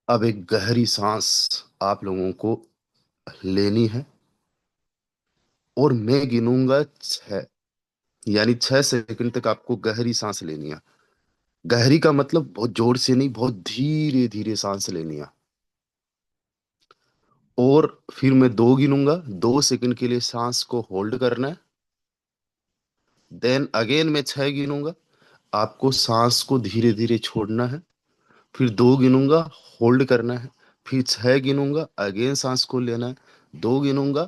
अब एक गहरी सांस आप लोगों को लेनी है और मैं गिनूंगा 6, यानी 6 सेकंड तक आपको गहरी सांस लेनी है। गहरी का मतलब बहुत जोर से नहीं, बहुत धीरे धीरे सांस लेनी है। और फिर मैं 2 गिनूंगा, 2 सेकंड के लिए सांस को होल्ड करना है। देन अगेन मैं 6 गिनूंगा, आपको सांस को धीरे धीरे छोड़ना है। फिर 2 गिनूंगा, होल्ड करना है। फिर 6 गिनूंगा, अगेन सांस को लेना है। 2 गिनूंगा,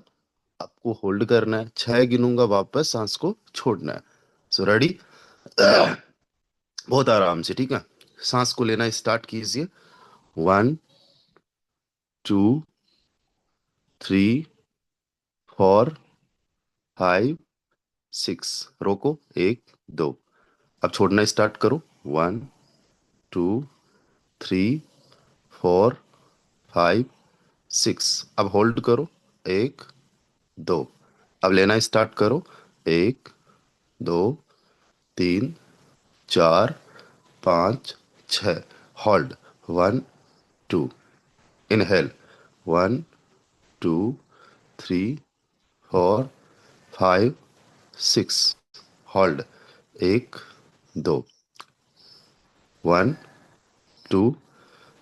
आपको होल्ड करना है। 6 गिनूंगा, वापस सांस को छोड़ना है। So ready? बहुत आराम से, ठीक है। सांस को लेना स्टार्ट कीजिए। 1, 2, 3, 4, 5, 6। रोको, 1, 2। अब छोड़ना स्टार्ट करो। 1, 2, 3, 4, 5, 6। अब होल्ड करो। 1, 2। अब लेना स्टार्ट करो। 1, 2, 3, 4, 5, 6। होल्ड। 1, 2। इनहेल। 1, 2, 3, 4, 5, 6। होल्ड। 1, 2। 1, 2,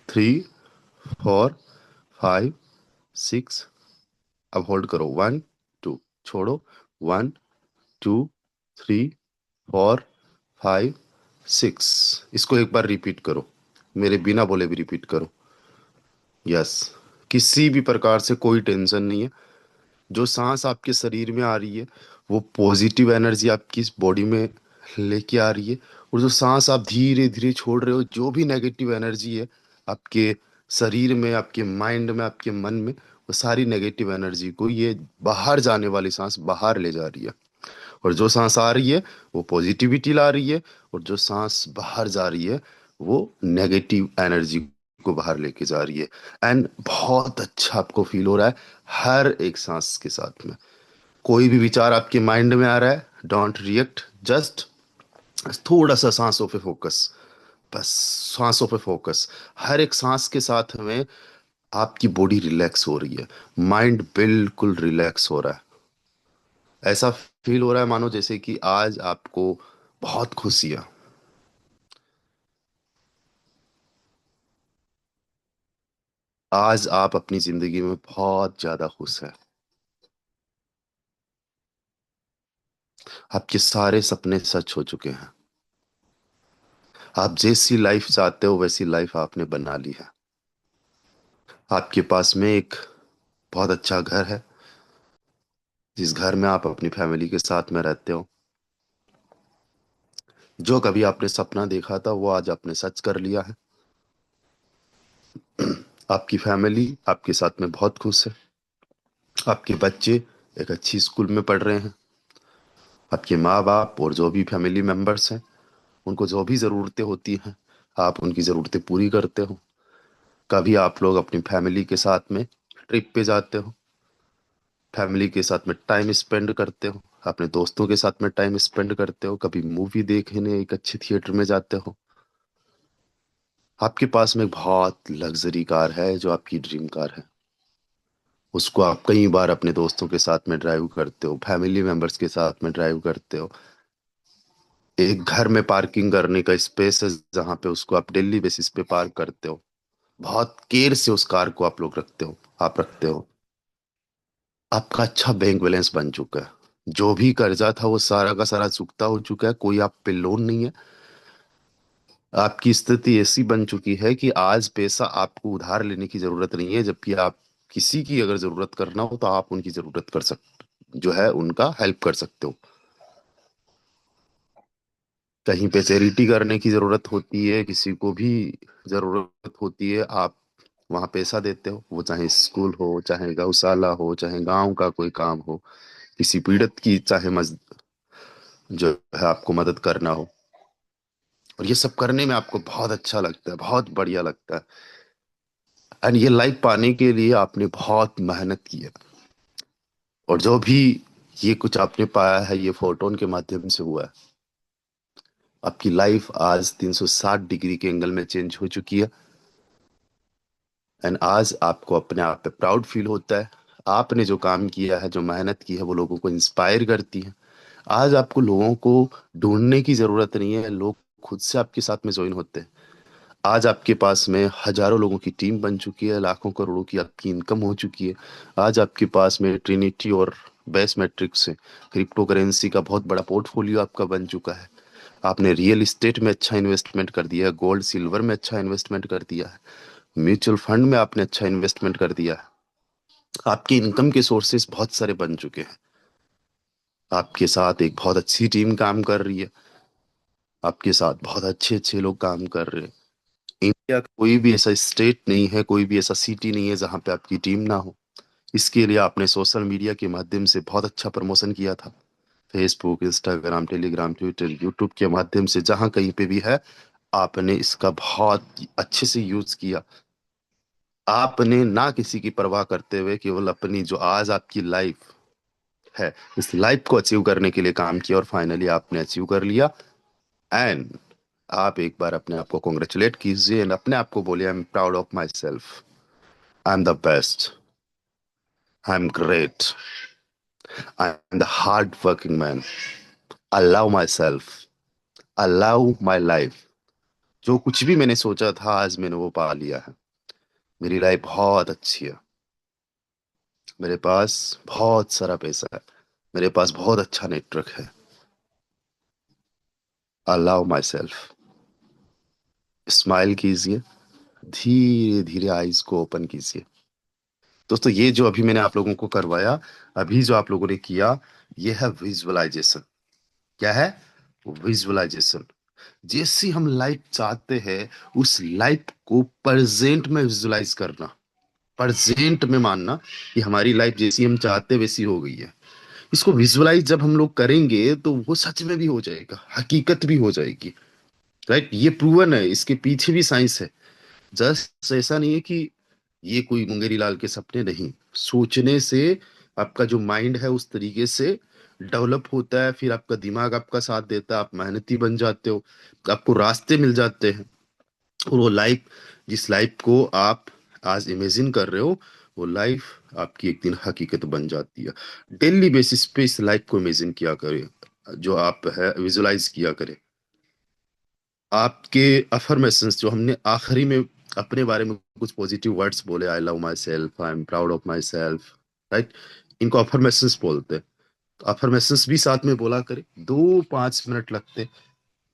3, 4, 5, 6। अब होल्ड करो। 1, 2। छोड़ो। 1, 2, 3, 4, 5, 6। इसको एक बार रिपीट करो, मेरे बिना बोले भी रिपीट करो। यस। किसी भी प्रकार से कोई टेंशन नहीं है। जो सांस आपके शरीर में आ रही है, वो पॉजिटिव एनर्जी आपकी इस बॉडी में लेके आ रही है। और जो सांस आप धीरे धीरे छोड़ रहे हो, जो भी नेगेटिव एनर्जी है आपके शरीर में, आपके माइंड में, आपके मन में, वो सारी नेगेटिव एनर्जी को ये बाहर जाने वाली सांस बाहर ले जा रही है। और जो सांस आ रही है वो पॉजिटिविटी ला रही है, और जो सांस बाहर जा रही है वो नेगेटिव एनर्जी को बाहर लेके जा रही है। एंड बहुत अच्छा आपको फील हो रहा है हर एक सांस के साथ में। कोई भी विचार आपके माइंड में आ रहा है, डोंट रिएक्ट, जस्ट थोड़ा सा सांसों पे फोकस। बस सांसों पे फोकस। हर एक सांस के साथ में आपकी बॉडी रिलैक्स हो रही है, माइंड बिल्कुल रिलैक्स हो रहा है। ऐसा फील हो रहा है मानो जैसे कि आज आपको बहुत खुशी है। आज आप अपनी जिंदगी में बहुत ज्यादा खुश हैं। आपके सारे सपने सच हो चुके हैं। आप जैसी लाइफ चाहते हो वैसी लाइफ आपने बना ली है। आपके पास में एक बहुत अच्छा घर है, जिस घर में आप अपनी फैमिली के साथ में रहते हो। जो कभी आपने सपना देखा था वो आज आपने सच कर लिया है। आपकी फैमिली आपके साथ में बहुत खुश है। आपके बच्चे एक अच्छी स्कूल में पढ़ रहे हैं। आपके माँ बाप और जो भी फैमिली मेंबर्स हैं, उनको जो भी ज़रूरतें होती हैं, आप उनकी ज़रूरतें पूरी करते हो। कभी आप लोग अपनी फैमिली के साथ में ट्रिप पे जाते हो, फैमिली के साथ में टाइम स्पेंड करते हो, अपने दोस्तों के साथ में टाइम स्पेंड करते हो, कभी मूवी देखने एक अच्छे थिएटर में जाते हो। आपके पास में एक बहुत लग्जरी कार है जो आपकी ड्रीम कार है। उसको आप कई बार अपने दोस्तों के साथ में ड्राइव करते हो, फैमिली मेंबर्स के साथ में ड्राइव करते हो। एक घर में पार्किंग करने का स्पेस है जहाँ पे उसको आप डेली बेसिस पे पार्क करते हो। बहुत केयर से उस कार को आप लोग रखते हो, आप रखते हो। आपका अच्छा बैंक बैलेंस बन चुका है। जो भी कर्जा था वो सारा का सारा चुकता हो चुका है, कोई आप पे लोन नहीं है। आपकी स्थिति ऐसी बन चुकी है कि आज पैसा आपको उधार लेने की जरूरत नहीं है, जबकि आप किसी की अगर जरूरत करना हो तो आप उनकी जरूरत कर सक जो है उनका हेल्प कर सकते हो। कहीं पे चैरिटी करने की जरूरत होती है, किसी को भी जरूरत होती है, आप वहां पैसा देते हो। वो चाहे स्कूल हो, चाहे गौशाला हो, चाहे गांव का कोई काम हो, किसी पीड़ित की चाहे जो है आपको मदद करना हो। और ये सब करने में आपको बहुत अच्छा लगता है, बहुत बढ़िया लगता है। एंड ये लाइफ पाने के लिए आपने बहुत मेहनत की है। और जो भी ये कुछ आपने पाया है, ये फोटोन के माध्यम से हुआ है। आपकी लाइफ आज 360 डिग्री के एंगल में चेंज हो चुकी है। एंड आज आपको अपने आप पे प्राउड फील होता है। आपने जो काम किया है, जो मेहनत की है, वो लोगों को इंस्पायर करती है। आज आपको लोगों को ढूंढने की जरूरत नहीं है, लोग खुद से आपके साथ में ज्वाइन होते हैं। आज आपके पास में हजारों लोगों की टीम बन चुकी है, लाखों करोड़ों की आपकी इनकम हो चुकी है। आज आपके पास में ट्रिनिटी और बेस मैट्रिक्स से क्रिप्टो करेंसी का बहुत बड़ा पोर्टफोलियो आपका बन चुका है। आपने रियल इस्टेट में अच्छा इन्वेस्टमेंट कर दिया है, गोल्ड सिल्वर में अच्छा इन्वेस्टमेंट कर दिया है, म्यूचुअल फंड में आपने अच्छा इन्वेस्टमेंट कर दिया है। आपके इनकम के सोर्सेस बहुत सारे बन चुके हैं। आपके साथ एक बहुत अच्छी टीम काम कर रही है। आपके साथ बहुत अच्छे अच्छे लोग काम कर रहे हैं। इंडिया का कोई भी ऐसा स्टेट नहीं है, कोई भी ऐसा सिटी नहीं है जहां पे आपकी टीम ना हो। इसके लिए आपने सोशल मीडिया के माध्यम से बहुत अच्छा प्रमोशन किया था। Facebook, Instagram, Telegram, Twitter, YouTube के माध्यम से जहां कहीं पे भी है, आपने इसका बहुत अच्छे से यूज किया। आपने ना किसी की परवाह करते हुए केवल अपनी जो आज आपकी लाइफ है, इस लाइफ को अचीव करने के लिए काम किया और फाइनली आपने अचीव कर लिया। एंड आप एक बार अपने आप को कॉन्ग्रेचुलेट कीजिए एंड अपने आप को बोलिए, I am proud of my self, I am the best, I am great, I am the hard working man, I love my self, I love my life. जो कुछ भी मैंने सोचा था आज मैंने वो पा लिया है। मेरी लाइफ बहुत अच्छी है। मेरे पास बहुत सारा पैसा है। मेरे पास बहुत अच्छा नेटवर्क है। I love my self. Smile कीजिए, धीरे धीरे आईज को ओपन कीजिए। दोस्तों, ये जो अभी मैंने आप लोगों को करवाया, अभी जो आप लोगों ने किया, ये है विजुअलाइजेशन। क्या है? विजुअलाइजेशन। जैसी हम लाइफ चाहते हैं, उस लाइफ को प्रेजेंट में विजुअलाइज करना, प्रेजेंट में मानना कि हमारी लाइफ जैसी हम चाहते हैं वैसी हो गई है। इसको विजुअलाइज जब हम लोग करेंगे तो वो सच में भी हो जाएगा, हकीकत भी हो जाएगी। राइट? ये प्रूवन है, इसके पीछे भी साइंस है। जस्ट ऐसा नहीं है कि ये कोई मुंगेरी लाल के सपने नहीं। सोचने से आपका जो माइंड है उस तरीके से डेवलप होता है, फिर आपका दिमाग आपका साथ देता है, आप मेहनती बन जाते हो, आपको रास्ते मिल जाते हैं। और वो लाइफ, जिस लाइफ को आप आज इमेजिन कर रहे हो, वो लाइफ आपकी एक दिन हकीकत बन जाती है। डेली बेसिस पे इस लाइफ को इमेजिन किया करें, जो आप है विजुलाइज किया करें। आपके अफर्मेशंस जो हमने आखिरी में अपने बारे में कुछ पॉजिटिव वर्ड्स बोले, I love my self, I am proud of my self, right? इनको अफर्मेशंस बोलते हैं। तो अफर्मेशंस भी साथ में बोला करें, 2-5 मिनट लगते।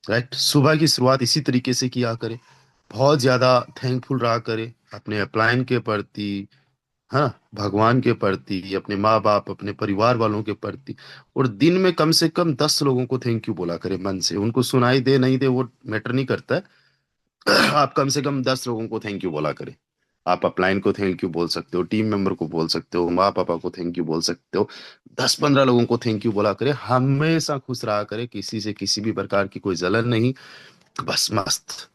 राइट? सुबह की शुरुआत इसी तरीके से किया करें। बहुत ज्यादा थैंकफुल रहा करें अपने अपलाइन के प्रति, हाँ, भगवान के प्रति, अपने माँ बाप, अपने परिवार वालों के प्रति। और दिन में कम से कम 10 लोगों को थैंक यू बोला करें मन से। उनको सुनाई दे नहीं दे वो मैटर नहीं करता है। आप कम से कम 10 लोगों को थैंक यू बोला करें। आप अपलाइन को थैंक यू बोल सकते हो, टीम मेंबर को बोल सकते हो, माँ पापा को थैंक यू बोल सकते हो। 10-15 लोगों को थैंक यू बोला करें। हमेशा खुश रहा करें, किसी से किसी भी प्रकार की कोई जलन नहीं। बस मस्त,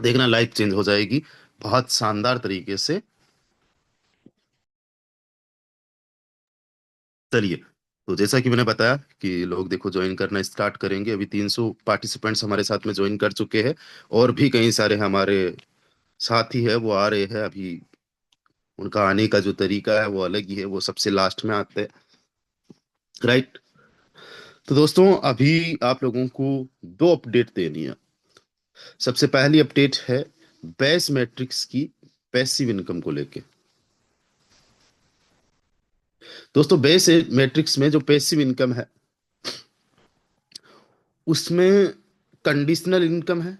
देखना लाइफ चेंज हो जाएगी बहुत शानदार तरीके से। चलिए, तो जैसा कि मैंने बताया कि लोग देखो ज्वाइन करना स्टार्ट करेंगे। अभी 300 पार्टिसिपेंट्स हमारे साथ में ज्वाइन कर चुके हैं। और भी कई सारे हमारे साथी है वो आ रहे हैं अभी। उनका आने का जो तरीका है वो अलग ही है, वो सबसे लास्ट में आते हैं। राइट? तो दोस्तों, अभी आप लोगों को दो अपडेट देनी है। सबसे पहली अपडेट है बेस मैट्रिक्स की पैसिव इनकम को लेके। दोस्तों, बेस मैट्रिक्स में जो पैसिव इनकम है, उसमें कंडीशनल इनकम है,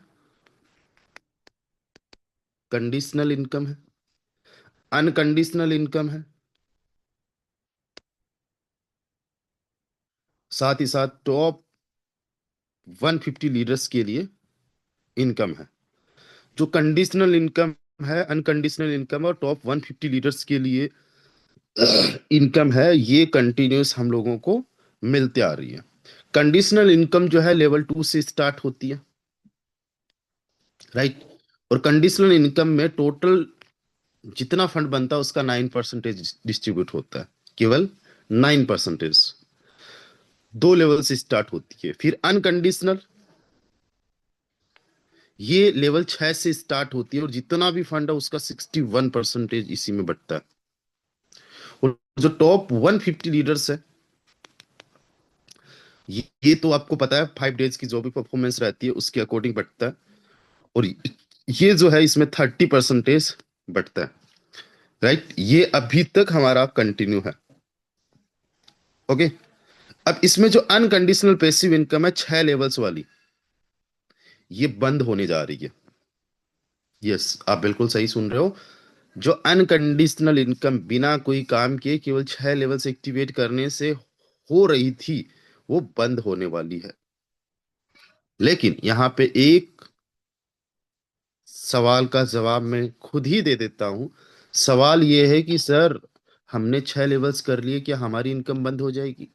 कंडीशनल इनकम है, अनकंडीशनल इनकम है, साथ ही साथ टॉप 150 लीडर्स के लिए इनकम है। जो कंडीशनल इनकम है, अनकंडीशनल इनकम और टॉप 150 लीडर्स के लिए इनकम है, ये कंटिन्यूस हम लोगों को मिलते आ रही है। कंडीशनल इनकम जो है लेवल 2 से स्टार्ट होती है। राइट? और कंडीशनल इनकम में टोटल जितना फंड बनता है उसका 9% डिस्ट्रीब्यूट होता है, केवल 9%। दो लेवल से स्टार्ट होती है। फिर अनकंडीशनल, ये लेवल 6 से स्टार्ट होती है, और जितना भी फंड है उसका 61% इसी में बटता है। और जो टॉप 150 लीडर्स है, ये तो आपको पता है 5 डेज की जो भी परफॉर्मेंस रहती है उसके अकॉर्डिंग बटता है। और ये जो है इसमें 30% बटता है। राइट, ये अभी तक हमारा कंटिन्यू है। ओके। अब इसमें जो अनकंडीशनल पैसिव इनकम है 6 लेवल्स वाली, ये बंद होने जा रही है। यस, आप बिल्कुल सही सुन रहे हो। जो अनकंडीशनल इनकम बिना कोई काम किए केवल 6 लेवल्स एक्टिवेट करने से हो रही थी, वो बंद होने वाली है। लेकिन यहाँ पे एक सवाल का जवाब मैं खुद ही दे देता हूं। सवाल ये है कि सर, हमने 6 लेवल्स कर लिए, क्या हमारी इनकम बंद हो जाएगी?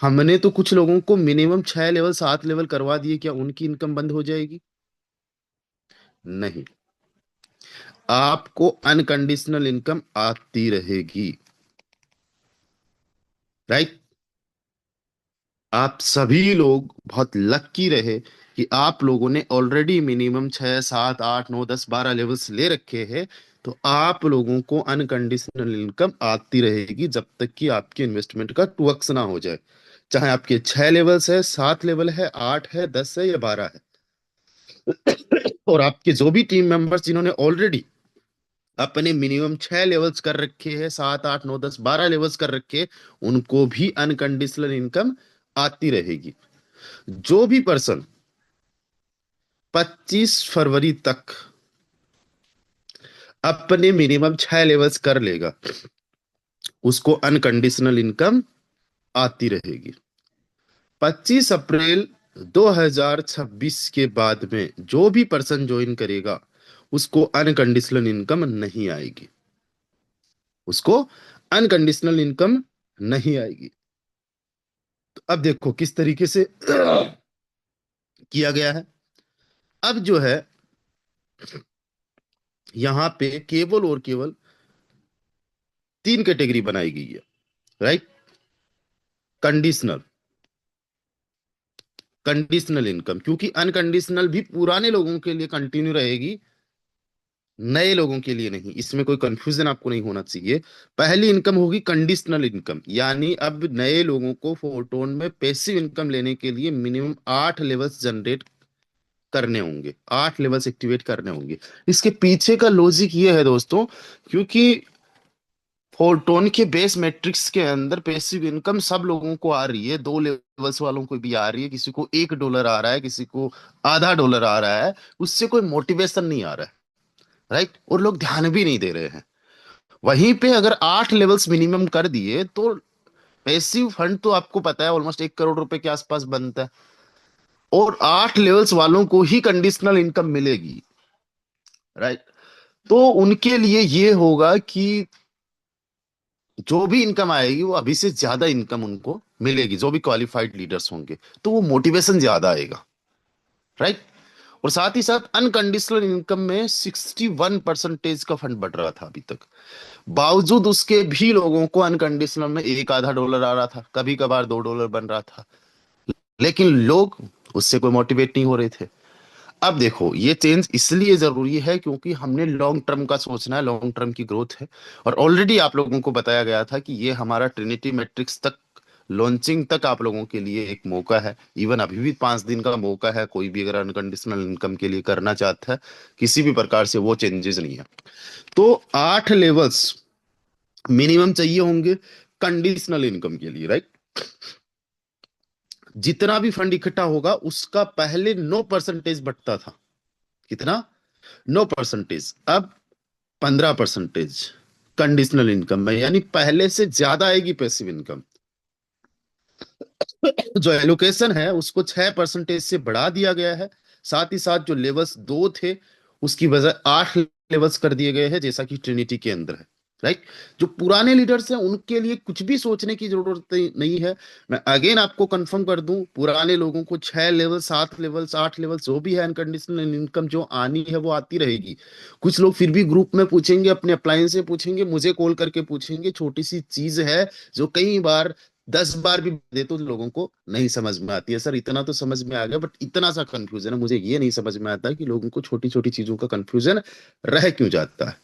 हमने तो कुछ लोगों को मिनिमम 6 लेवल 7 लेवल करवा दिए, क्या उनकी इनकम बंद हो जाएगी? नहीं, आपको अनकंडीशनल इनकम आती रहेगी। राइट। आप सभी लोग बहुत लक्की रहे कि आप लोगों ने ऑलरेडी मिनिमम 6 7 8 9 10 12 लेवल्स ले रखे हैं। तो आप लोगों को अनकंडीशनल इनकम आती रहेगी जब तक कि आपके इन्वेस्टमेंट का 2x ना हो जाए। चाहे आपके 6 लेवल्स है, 7 लेवल है, 8 है, 10 है या 12 है। और आपके जो भी टीम मेंबर्स जिन्होंने ऑलरेडी अपने मिनिमम 6 लेवल्स कर रखे हैं, 7 8 9 10 12 लेवल्स कर रखे हैं, उनको भी अनकंडीशनल इनकम आती रहेगी। जो भी पर्सन 25 फरवरी तक अपने मिनिमम 6 लेवल्स कर लेगा, उसको अनकंडीशनल इनकम आती रहेगी। 25 अप्रैल 2026 के बाद में जो भी पर्सन ज्वाइन करेगा, उसको अनकंडीशनल इनकम नहीं आएगी। उसको अनकंडीशनल इनकम नहीं आएगी। तो अब देखो किस तरीके से किया गया है। अब जो है यहां पे केवल और केवल 3 कैटेगरी बनाई गई है। राइट। कंडीशनल, कंडीशनल इनकम, क्योंकि अनकंडीशनल भी पुराने लोगों के लिए कंटिन्यू रहेगी, नए लोगों के लिए नहीं। इसमें कोई कंफ्यूजन आपको नहीं होना चाहिए। पहली इनकम होगी कंडीशनल इनकम, यानी अब नए लोगों को फोरटोन में पैसिव इनकम लेने के लिए मिनिमम 8 लेवल्स जनरेट करने होंगे, 8 लेवल्स एक्टिवेट करने होंगे। इसके पीछे का लॉजिक ये है दोस्तों, क्योंकि फोरटोन के बेस मैट्रिक्स के अंदर पैसिव इनकम सब लोगों को आ रही है, 2 लेवल्स वालों को भी आ रही है, किसी को $1 आ रहा है, किसी को ½ डॉलर आ रहा है। उससे कोई मोटिवेशन नहीं आ रहा है। राइट, और लोग ध्यान भी नहीं दे रहे हैं। वहीं पे अगर 8 लेवल्स मिनिमम कर दिए तो पैसिव फंड तो आपको पता है ऑलमोस्ट 1 करोड़ रुपए के आसपास बनता है, और 8 लेवल्स वालों को ही कंडीशनल इनकम मिलेगी। राइट। तो उनके लिए ये होगा कि जो भी इनकम आएगी वो अभी से ज्यादा इनकम उनको मिलेगी, जो भी क्वालिफाइड लीडर्स होंगे, तो वो मोटिवेशन ज्यादा आएगा। राइट। और साथ ही साथ अनकंडीशनल इनकम में 61% का फंड बढ़ रहा था अभी तक। बावजूद उसके भी लोगों को अनकंडीशनल में एक ½ डॉलर आ रहा था, कभी कभार $2 बन रहा था, लेकिन लोग उससे कोई मोटिवेट नहीं हो रहे थे। अब देखो ये चेंज इसलिए जरूरी है क्योंकि हमने लॉन्ग टर्म का सोचना है, लॉन्ग टर्म की ग्रोथ है। और ऑलरेडी आप लोगों को बताया गया था कि ये हमारा ट्रिनिटी मैट्रिक्स तक लॉन्चिंग तक आप लोगों के लिए एक मौका है। इवन अभी भी 5 दिन का मौका है, कोई भी अगर अनकंडीशनल इनकम के लिए करना चाहता है, किसी भी प्रकार से वो चेंजेस नहीं है। तो 8 लेवल्स मिनिमम चाहिए होंगे कंडीशनल इनकम के लिए। राइट। जितना भी फंड इकट्ठा होगा उसका पहले 9% बटता था। कितना? 9%। अब 15% कंडीशनल इनकम में, यानी पहले से ज्यादा आएगी पैसिव इनकम। जो एलोकेशन है उसको 6% से बढ़ा दिया गया है। साथ ही साथ जो लेवल्स 2 थे उसकी वजह 8 लेवल्स कर दिए गए हैं, जैसा कि ट्रिनिटी के अंदर है। राइट। जो पुराने लीडर्स हैं उनके लिए कुछ भी सोचने की जरूरत नहीं है। मैं अगेन आपको कंफर्म कर दूं, पुराने लोगों को 6 लेवल 7 लेवल्स 8 लेवल जो भी है अनकंडीशनल इनकम जो आनी है वो आती रहेगी। कुछ लोग फिर भी ग्रुप में पूछेंगे, अपने अप्लायंस से पूछेंगे, मुझे कॉल करके पूछेंगे, छोटी सी चीज है जो कई बार 10 बार भी दे तो लोगों को नहीं समझ में आती है। सर इतना तो समझ में आ गया, बट इतना सा कंफ्यूजन है, मुझे ये नहीं समझ में आता कि लोगों को छोटी छोटी चीजों का कंफ्यूजन रह क्यों जाता है।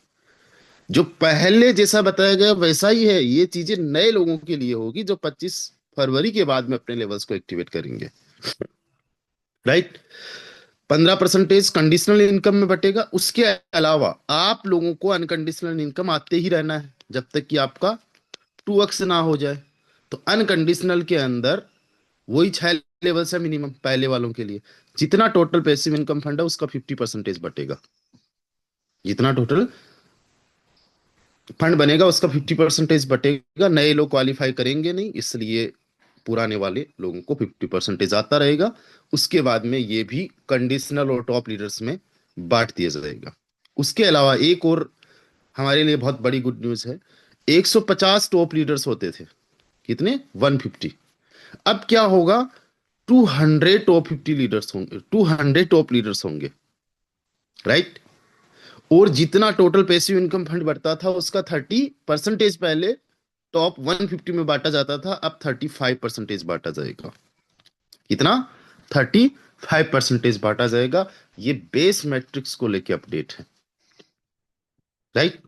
जो पहले जैसा बताया गया वैसा ही है, ये चीजें नए लोगों के लिए होगी जो 25 फरवरी के बाद में अपने लेवल्स को एक्टिवेट करेंगे। राइट। 15% कंडीशनल इनकम में बटेगा। उसके अलावा आप लोगों को अनकंडीशनल इनकम आते ही रहना है जब तक कि आपका 2x ना हो जाए। तो अनकंडीशनल के अंदर वही 6 लेवल्स है मिनिमम पहले वालों के लिए। जितना टोटल पैसिव इनकम फंड है उसका 50% बटेगा। जितना टोटल फंड बनेगा उसका 50% बटेगा। नए लोग क्वालिफाई करेंगे नहीं, इसलिए पुराने वाले लोगों को 50% आता रहेगा। उसके बाद में ये भी कंडीशनल और टॉप लीडर्स में बांट दिया जाएगा। उसके अलावा एक और हमारे लिए बहुत बड़ी गुड न्यूज है। 150 टॉप लीडर्स होते थे, कितने, 150। अब क्या होगा, 200 टॉप लीडर्स होंगे। राइट। और जितना टोटल पैसिव इनकम फंड बढ़ता था उसका 30% पहले टॉप 150 में बांटा जाता था, अब 35% बांटा जाएगा। कितना, 35% बांटा जाएगा। ये बेस मैट्रिक्स को लेके अपडेट है। राइट।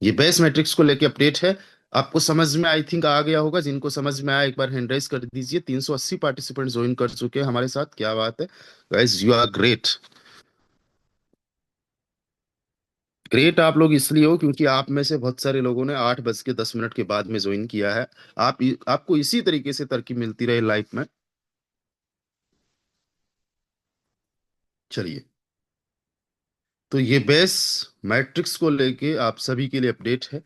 ये बेस मैट्रिक्स को लेके अपडेट है। आपको समझ में आई थिंक आ गया होगा। जिनको समझ में आया एक बार हैंड राइज कर दीजिए। 380 पार्टिसिपेंट ज्वाइन कर चुके हैं हमारे साथ, क्या बात है guys, you are great. Great आप लोग इसलिए हो क्योंकि आप में से बहुत सारे लोगों ने 8:10 के बाद में ज्वाइन किया है। आपको इसी तरीके से तरक्की मिलती रहे लाइफ में। चलिए, तो ये बेस मैट्रिक्स को लेके आप सभी के लिए अपडेट है।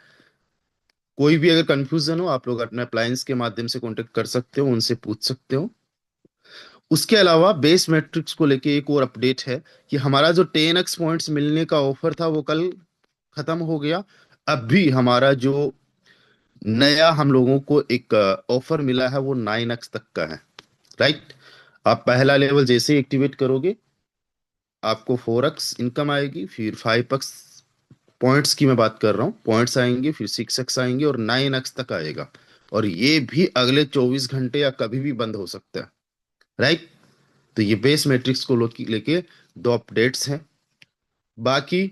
कोई भी अगर कंफ्यूजन हो आप लोग अपने अप्लायंस के माध्यम से कांटेक्ट कर सकते हो, उनसे पूछ सकते हो। उसके अलावा बेस मैट्रिक्स को लेके एक और अपडेट है कि हमारा जो 10x पॉइंट्स मिलने का ऑफर था वो कल खत्म हो गया। अब भी हमारा जो नया हम लोगों को एक ऑफर मिला है वो 9x तक का है। राइट। आप पहला लेवल जैसे ही एक्टिवेट करोगे आपको 4x इनकम आएगी, फिर 5x पॉइंट्स की मैं बात कर रहा हूँ, पॉइंट्स आएंगे, फिर 6x आएंगे और 9x तक आएगा। और ये भी अगले 24 घंटे या कभी भी बंद हो सकता है। राइट। तो ये बेस मैट्रिक्स को लेके दो अपडेट्स हैं। बाकी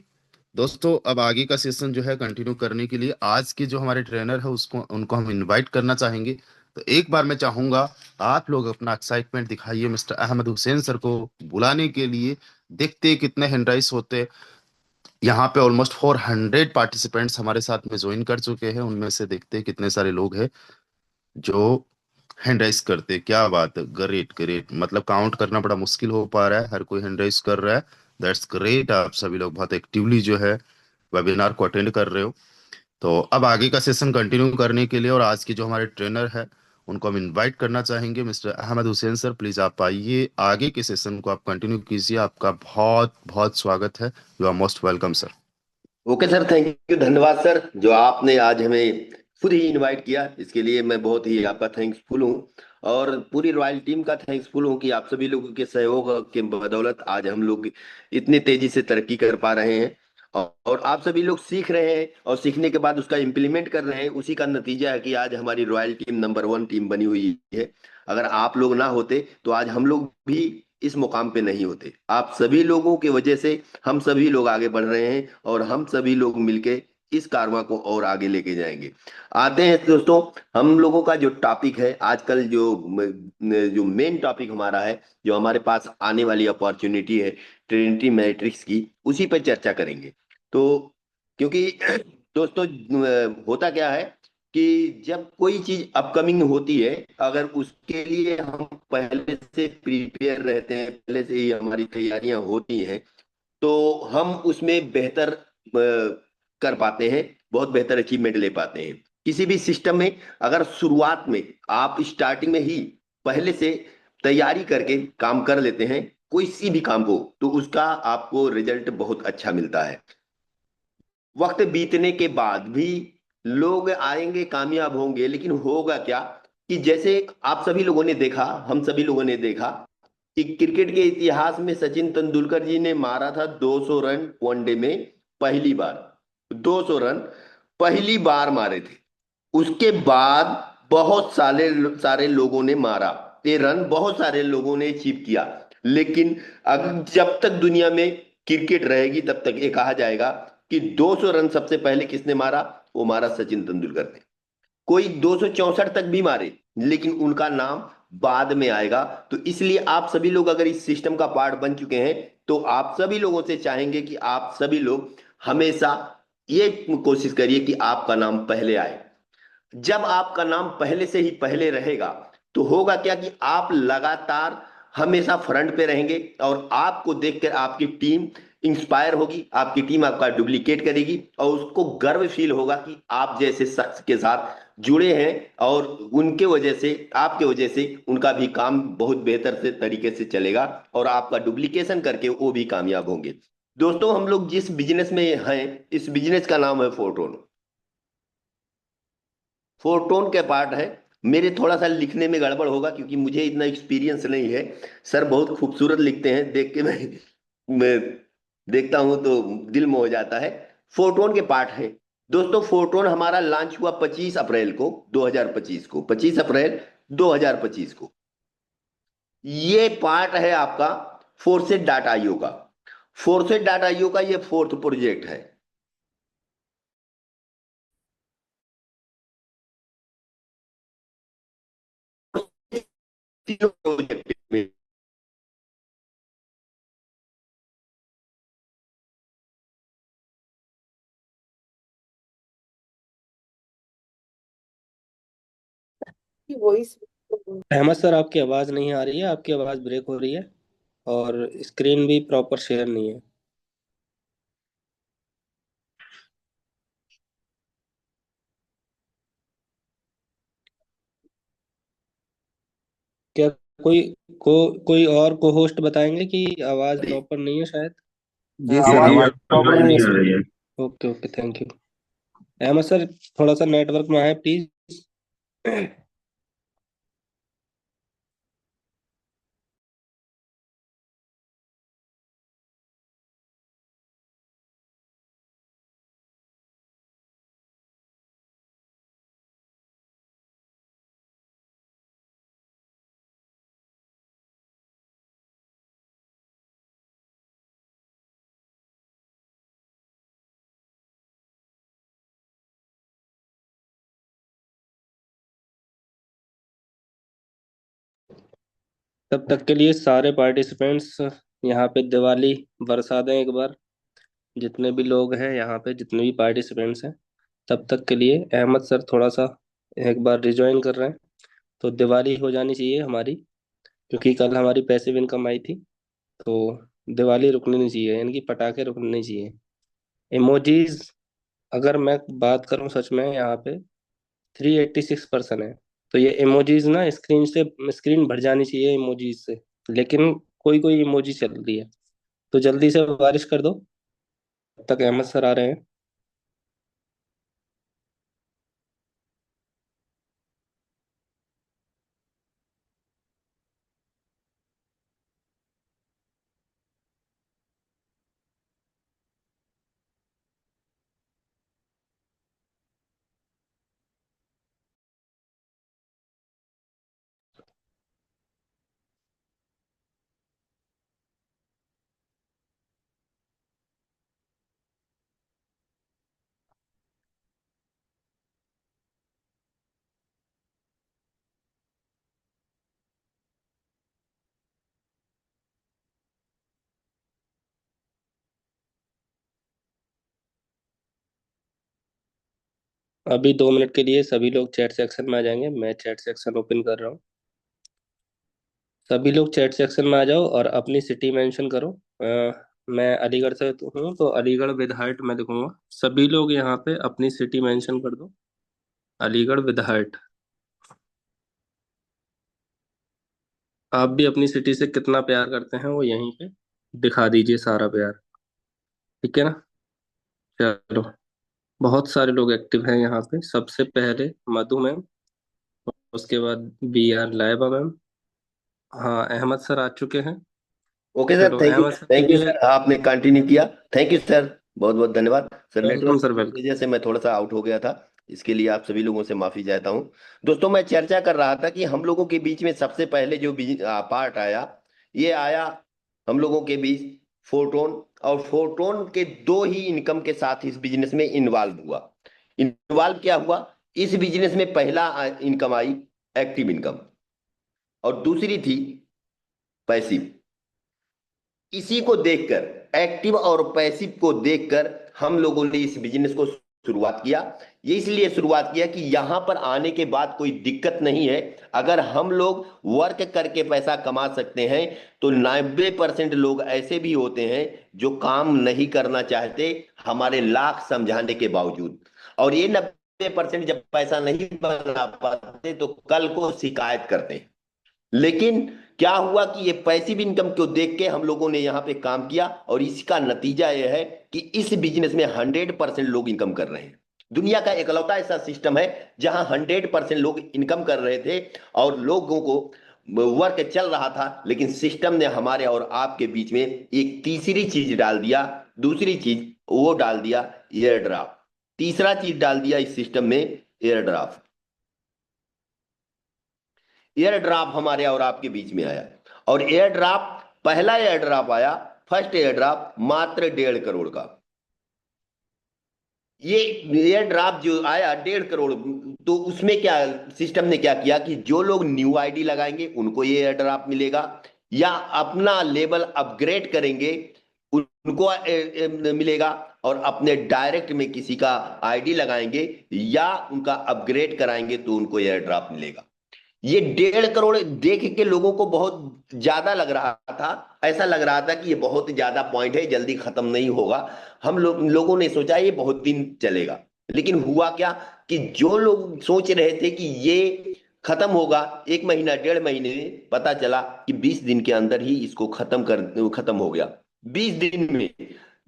दोस्तों अब आगे का सेशन जो है कंटिन्यू करने के लिए आज के जो हमारे ट्रेनर है उसको उनको हम इनवाइट करना चाहेंगे। तो एक बार मैं चाहूंगा आप लोग अपना एक्साइटमेंट दिखाइए मिस्टर अहमद हुसैन सर को बुलाने के लिए। देखते हैं कितने हैंड राइज होते हैं। यहाँ पे ऑलमोस्ट 400 पार्टिसिपेंट्स हमारे साथ में ज्वाइन कर चुके हैं। उनमें से देखते हैं कितने सारे लोग हैं जो हैंड राइज करते हैं। क्या बात है, ग्रेट ग्रेट, मतलब काउंट करना बड़ा मुश्किल हो पा रहा है, हर कोई हैंड राइज कर रहा है। दैट्स ग्रेट, आप सभी लोग बहुत एक्टिवली जो है वेबिनार को अटेंड कर रहे हो। तो अब आगे का सेशन कंटिन्यू करने के लिए और आज के जो हमारे ट्रेनर है उनको हम इनवाइट करना चाहेंगे। Mister Ahmed Hussain sir please आप आइए, आगे के सेशन को आप कंटिन्यू कीजिए। आपका बहुत बहुत स्वागत है। You are most welcome sir. Okay sir, thank you, धन्यवाद सर, जो आपने आज हमें खुद ही इनवाइट किया, इसके लिए मैं बहुत ही आपका थैंक्सफुल हूँ। और पूरी रॉयल टीम का थैंक्सफुल हूँ कि आप सभी लोगों के सहयोग के बदौलत आज हम लोग इतनी तेजी से तरक्की कर पा रहे हैं। और आप सभी लोग सीख रहे हैं और सीखने के बाद उसका इम्प्लीमेंट कर रहे हैं, उसी का नतीजा है कि आज हमारी रॉयल टीम नंबर 1 टीम बनी हुई है। अगर आप लोग ना होते तो आज हम लोग भी इस मुकाम पे नहीं होते। आप सभी लोगों की वजह से हम सभी लोग आगे बढ़ रहे हैं और हम सभी लोग मिलके इस कारवां को और आगे लेके जाएंगे। आते हैं दोस्तों, हम लोगों का जो टॉपिक है आजकल, जो मेन टॉपिक हमारा है, जो हमारे पास आने वाली अपॉर्चुनिटी है ट्रिनिटी मैट्रिक्स की, उसी पर चर्चा करेंगे। तो क्योंकि दोस्तों, होता क्या है कि जब कोई चीज अपकमिंग होती है, अगर उसके लिए हम पहले से प्रिपेयर रहते हैं, पहले से ही हमारी तैयारियां होती हैं, तो हम उसमें बेहतर कर पाते हैं, बहुत बेहतर अचीवमेंट ले पाते हैं। किसी भी सिस्टम में अगर शुरुआत में आप स्टार्टिंग में ही पहले से तैयारी करके काम कर लेते हैं कोई सी भी काम को, तो उसका आपको रिजल्ट बहुत अच्छा मिलता है। वक्त बीतने के बाद भी लोग आएंगे, कामयाब होंगे, लेकिन होगा क्या कि जैसे आप सभी लोगों ने देखा, हम सभी लोगों ने देखा कि क्रिकेट के इतिहास में सचिन तेंदुलकर जी ने मारा था 200 रन वनडे में, पहली बार 200 रन पहली बार मारे थे। उसके बाद बहुत सारे सारे लोगों ने मारा, ये रन बहुत सारे लोगों ने अचीव किया। लेकिन अगर जब तक दुनिया में क्रिकेट रहेगी तब तक ये कहा जाएगा कि 200 रन सबसे पहले किसने मारा, वो मारा सचिन तेंदुलकर ने। कोई 264 तक भी मारे, लेकिन उनका नाम बाद में आएगा। तो इसलिए आप सभी लोग अगर इस सिस्टम का पार्ट बन चुके हैं, तो आप सभी लोगों से चाहेंगे कि आप सभी लोग हमेशा ये कोशिश करिए कि आपका नाम पहले आए। जब आपका नाम पहले से ही पहले रहेगा, तो होगा क्या कि आप लगातार हमेशा फ्रंट पे रहेंगे, और आपको देखकर आपकी टीम इंस्पायर होगी, आपकी टीम आपका डुप्लीकेट करेगी, और उसको गर्व फील होगा कि आप जैसे शख्स के साथ जुड़े हैं, और उनके वजह से, आपके वजह से उनका भी काम बहुत बेहतर से तरीके से चलेगा, और आपका डुप्लीकेशन करके वो भी कामयाब होंगे। दोस्तों, हम लोग जिस बिजनेस में हैं, इस बिजनेस का नाम है फोरटोन। फोरटोन के पार्ट है। मेरे थोड़ा सा लिखने में गड़बड़ होगा क्योंकि मुझे इतना एक्सपीरियंस नहीं है। सर बहुत खूबसूरत लिखते हैं, देख के मैं देखता हूं तो दिल मोह हो जाता है। फोरटोन के पार्ट है। दोस्तों, फोरटोन हमारा लॉन्च हुआ 25 अप्रैल को, 2025 को, 25 अप्रैल 2025 को। ये पार्ट है आपका फोर्सेड डाटा आईओ का। फोर्सेड डाटा आईओ का ये फोर्थ प्रोजेक्ट है। तीनों प्रोजेक्ट में वॉइस। अहमद सर, आपकी आवाज़ नहीं आ रही है, आपकी आवाज़ ब्रेक हो रही है और स्क्रीन भी प्रॉपर शेयर नहीं है। क्या कोई कोई और को होस्ट बताएंगे कि आवाज़ प्रॉपर नहीं है शायद। जी सर, आवाज़ हमारी प्रॉपर आवाज नहीं नहीं आ है। रही है। Okay okay, thank you. Ahmed sir, थोड़ा सा नेटवर्क में आए प्लीज। तब तक के लिए सारे पार्टिसिपेंट्स यहाँ पे दिवाली बरसा दें एक बार। जितने भी लोग हैं यहाँ पे, जितने भी पार्टिसिपेंट्स हैं, तब तक के लिए अहमद सर थोड़ा सा एक बार रिज्वाइन कर रहे हैं। तो दिवाली हो जानी चाहिए हमारी, क्योंकि कल हमारी पैसिव इनकम आई थी। तो दिवाली रुकनी नहीं चाहिए, इनकी पटाखे रुकने नहीं चाहिए। इमोजीज, अगर मैं बात करूं सच में, यहाँ पे 386% है। तो ये इमोजीज ना स्क्रीन भर जानी चाहिए इमोजीज से, लेकिन कोई कोई इमोजी चल रही है। तो जल्दी से बारिश कर दो, तब तक अहमद सर आ रहे हैं। अभी 2 मिनट के लिए सभी लोग चैट सेक्शन में आ जाएंगे, मैं चैट सेक्शन ओपन कर रहा हूँ। सभी लोग चैट सेक्शन में आ जाओ और अपनी सिटी मेंशन करो। मैं अलीगढ़ से हूँ, तो अलीगढ़ विद हार्ट मैं लिखूंगा। सभी लोग यहाँ पे अपनी सिटी मेंशन कर दो, अलीगढ़ विद हार्ट। आप भी अपनी सिटी से कितना प्यार करते हैं वो यहीं पे दिखा दीजिए, सारा प्यार। ठीक है ना? चलो, बहुत सारे लोग एक्टिव हैं यहाँ पे। सबसे पहले मधु मैम, उसके बाद BR लाइबा मैम। हाँ, अहमद सर आ चुके हैं। ओके सर, चलो थैंक यू। अहमद सर के थैंक यू लिए। सर, आपने कंटिन्यू किया। थैंक यू सर, बहुत बहुत धन्यवाद सर। वेलकम नेटवर्क सर, की वेलकम। वजह से मैं थोड़ा सा आउट हो गया था। इसके लिए आप सभी लोगों से माफी चाहता हूं। दोस्तों, मैं चर्चा कर रहा था कि हम लोगों के बीच में सबसे पहले जो पार्ट आया, ये आया हम लोगों के बीच फोटोन। और फोटोन के दो ही इनकम के साथ इस बिजनेस में इन्वॉल्व हुआ। इन्वॉल्व क्या हुआ? इस बिजनेस में पहला इनकम आई एक्टिव इनकम, और दूसरी थी पैसिव। इसी को देखकर, एक्टिव और पैसिव को देखकर, हम लोगों ने इस बिजनेस को शुरुआत किया। ये इसलिए शुरुआत किया कि यहां पर आने के बाद कोई दिक्कत नहीं है। अगर हम लोग वर्क करके पैसा कमा सकते हैं, तो 90% लोग ऐसे भी होते हैं जो काम नहीं करना चाहते, हमारे लाख समझाने के बावजूद। और ये 90% जब पैसा नहीं बना पाते तो कल को शिकायत करते हैं। लेकिन क्या हुआ कि ये पैसिव इनकम को देख के हम लोगों ने यहाँ पे काम किया, और इसका नतीजा यह है कि इस बिजनेस में 100% लोग इनकम कर रहे हैं। दुनिया का एकलौता ऐसा सिस्टम है जहां 100% लोग इनकम कर रहे थे, और लोगों को वर्क चल रहा था, लेकिन सिस्टम ने हमारे और आपके बीच में एक तीसरी चीज डाल दिया। दूसरी चीज वो डाल दिया एयर ड्राफ्ट। तीसरा चीज डाल दिया इस सिस्टम में एयर ड्राफ्ट। एयर ड्रॉप हमारे और आपके बीच में आया, और एयर ड्रॉप, पहला एयर ड्रॉप आया, फर्स्ट एयर ड्रॉप मात्र 1.5 करोड़ का। ये एयर ड्रॉप जो आया 1.5 करोड़, तो उसमें क्या सिस्टम ने क्या किया कि जो लोग न्यू आईडी लगाएंगे उनको ये एयर ड्रॉप मिलेगा, या अपना लेवल अपग्रेड करेंगे उनको मिलेगा, और अपने डायरेक्ट में किसी का आईडी लगाएंगे या उनका अपग्रेड कराएंगे तो उनको एयर ड्रॉप मिलेगा। ये 1.5 करोड़ देख के लोगों को बहुत ज्यादा लग रहा था। ऐसा लग रहा था कि ये बहुत ज्यादा पॉइंट है, जल्दी खत्म नहीं होगा। हम लोगों ने सोचा ये बहुत दिन चलेगा। लेकिन हुआ क्या कि जो लोग सोच रहे थे कि ये खत्म होगा 1 महीना 1.5 महीने में, पता चला कि 20 दिन के अंदर ही इसको खत्म हो गया। 20 दिन में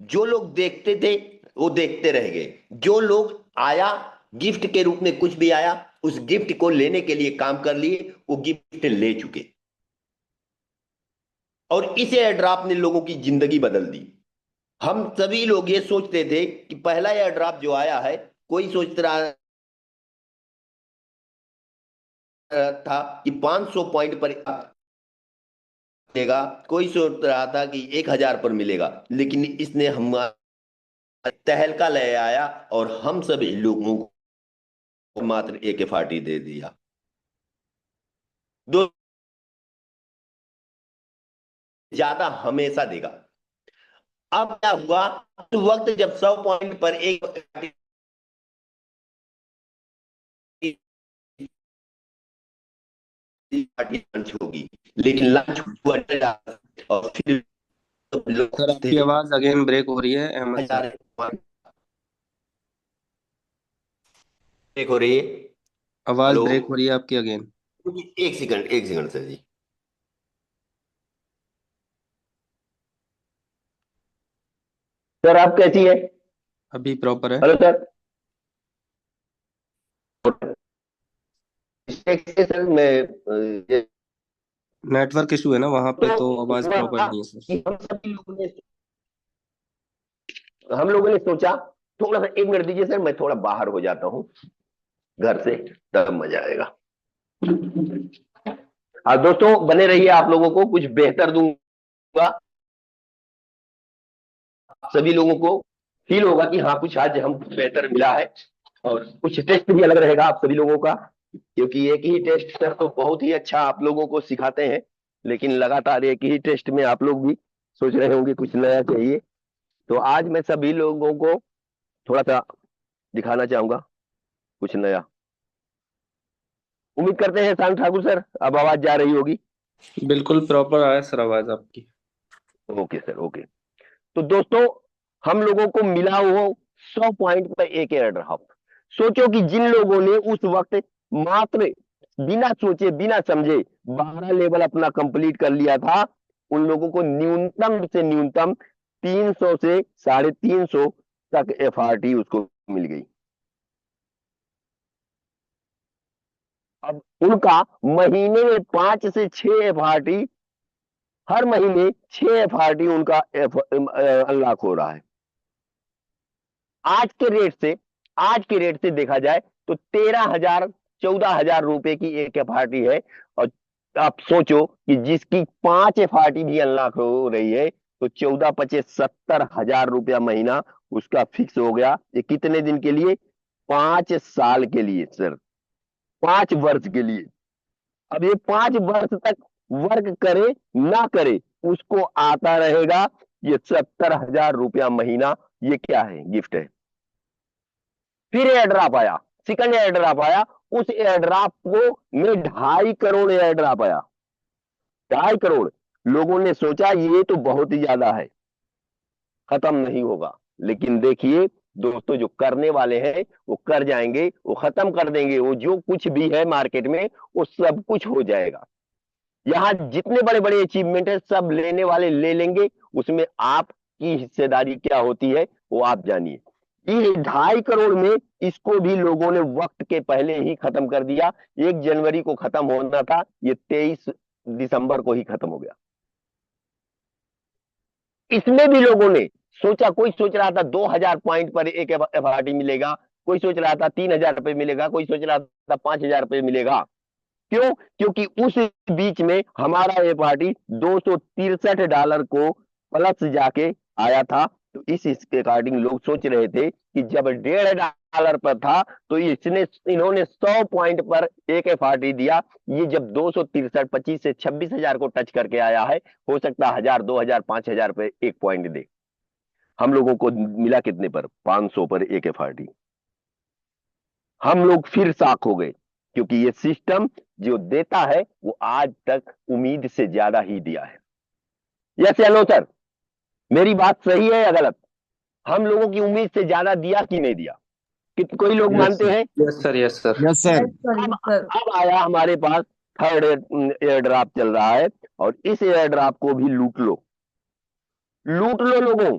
जो लोग देखते थे वो देखते रह गए। जो लोग आया गिफ्ट के रूप में, कुछ भी आया, उस गिफ्ट को लेने के लिए काम कर लिए, वो गिफ्ट ले चुके। और इस एयर ड्रॉप ने लोगों की जिंदगी बदल दी। हम सभी लोग ये सोचते थे कि पहला एयर ड्रॉप जो आया है, कोई सोच रहा था कि 500 पॉइंट पर मिलेगा, कोई सोच रहा था कि 1000 पर मिलेगा, लेकिन इसने हम तहलका ले आया और हम सभी लोगों को मात्र AK-40 दे दिया। दो ज्यादा हमेशा देगा। अब क्या हुआ, उस वक्त जब 100 पॉइंट पर एक पार्टी लॉन्च होगी, लेकिन लॉन्च हुआ और फिर लोग सर आपकी आवाज अगेन ब्रेक हो रही है अहमद सर। ब्रेक हो रही है। आवाज हेलो, ब्रेक हो रही है आपकी अगेन। एक सेकंड सर जी। सर आप कैसी है? अभी प्रॉपर है। Hello sir. सर मैं नेटवर्क इशू है ना वहां पे, तो आवाज प्रॉपर हुआ नहीं है सर। कि हम लोगों ने सोचा, थोड़ा सा 1 मिनट दीजिए सर, मैं थोड़ा बाहर हो जाता हूँ घर से, तब मजा आएगा। हाँ दोस्तों, बने रहिए, आप लोगों को कुछ बेहतर दूंगा। सभी लोगों को फील होगा कि हाँ कुछ आज हम बेहतर मिला है, और कुछ टेस्ट भी अलग रहेगा आप सभी लोगों का, क्योंकि एक ही टेस्ट सर तो बहुत ही अच्छा आप लोगों को सिखाते हैं, लेकिन लगातार एक ही टेस्ट में आप लोग भी सोच रहे होंगे कुछ नया चाहिए। तो आज मैं सभी लोगों को थोड़ा सा दिखाना चाहूंगा कुछ नया। उम्मीद करते हैं शांत ठाकुर सर अब आवाज जा रही होगी। बिल्कुल प्रॉपर आया सर आवाज आपकी। Okay sir, okay. तो दोस्तों, हम लोगों को मिला वो 100 पॉइंट पर एक एयर ड्रॉप। सोचो कि जिन लोगों ने उस वक्त मात्र बिना सोचे बिना समझे 12 लेवल अपना कंप्लीट कर लिया था, उन लोगों को न्यूनतम से न्यूनतम 300 से 350 तक FRT उसको मिल गई। अब उनका महीने में 5 से 6 FRT, हर महीने 6 FRT उनका अनलॉक हो रहा है। आज के रेट से आज के रेट से देखा जाए तो 13,000 14,000 रुपए की एक एफआरटी है। और आप सोचो कि जिसकी 5 एफआरटी भी अनलॉक हो रही है तो 14 × 5 = 70,000 रुपया महीना उसका फिक्स हो गया। ये कितने दिन के लिए? 5 साल के लिए सर, 5 वर्ष के लिए। अब ये 5 वर्ष तक वर्क करे ना करे उसको आता रहेगा ये 70,000 रुपया महीना। ये क्या है? गिफ्ट है। फिर एयर ड्रॉप आया, सेकंड एयर ड्रॉप आया। उस एयर ड्रॉप को में 2.5 करोड़ एयर ड्रॉप आया। 2.5 करोड़। लोगों ने सोचा ये तो बहुत ही ज्यादा है, खत्म नहीं होगा। लेकिन देखिए दोस्तों, जो करने वाले हैं वो कर जाएंगे, वो खत्म कर देंगे। वो जो कुछ भी है मार्केट में वो सब कुछ हो जाएगा। यहाँ जितने बड़े बड़े अचीवमेंट है सब लेने वाले ले लेंगे। उसमें आपकी हिस्सेदारी क्या होती है वो आप जानिए। ये 2.5 करोड़ में इसको भी लोगों ने वक्त के पहले ही खत्म कर दिया। 1 जनवरी को खत्म होना था, ये 23 दिसंबर को ही खत्म हो गया। इसमें भी लोगों ने सोचा, कोई सोच रहा था 2,000 पॉइंट पर एक एफआरटी मिलेगा, कोई सोच रहा था 3,000 रुपए मिलेगा, कोई सोच रहा था 5,000 रुपए मिलेगा। क्यों? क्योंकि उस बीच में हमारा ये पार्टी $263 को प्लस जाके आया था। तो इसके अकॉर्डिंग लोग सोच रहे थे कि जब $1.5 पर था तो इन्होंने 100 पॉइंट पर एक एफआरटी दिया। ये जब 263 25 से 26,000 को टच करके आया है, हो सकता है 1,000 2,000 5,000 रुपए एक पॉइंट दे। हम लोगों को मिला कितने पर? 500 पर एक एफआरटी। हम लोग फिर शॉक हो गए, क्योंकि ये सिस्टम जो देता है वो आज तक उम्मीद से ज्यादा ही दिया है। यस या नो सर? मेरी बात सही है या गलत? हम लोगों की उम्मीद से ज्यादा दिया कि नहीं दिया? कोई लोग यस मानते हैं? Yes sir, yes sir. Yes sir. अब आया हमारे पास थर्ड एयर ड्रॉप चल रहा है, और इस एयर ड्रॉप को भी लूट लो, लूट लो लोगों।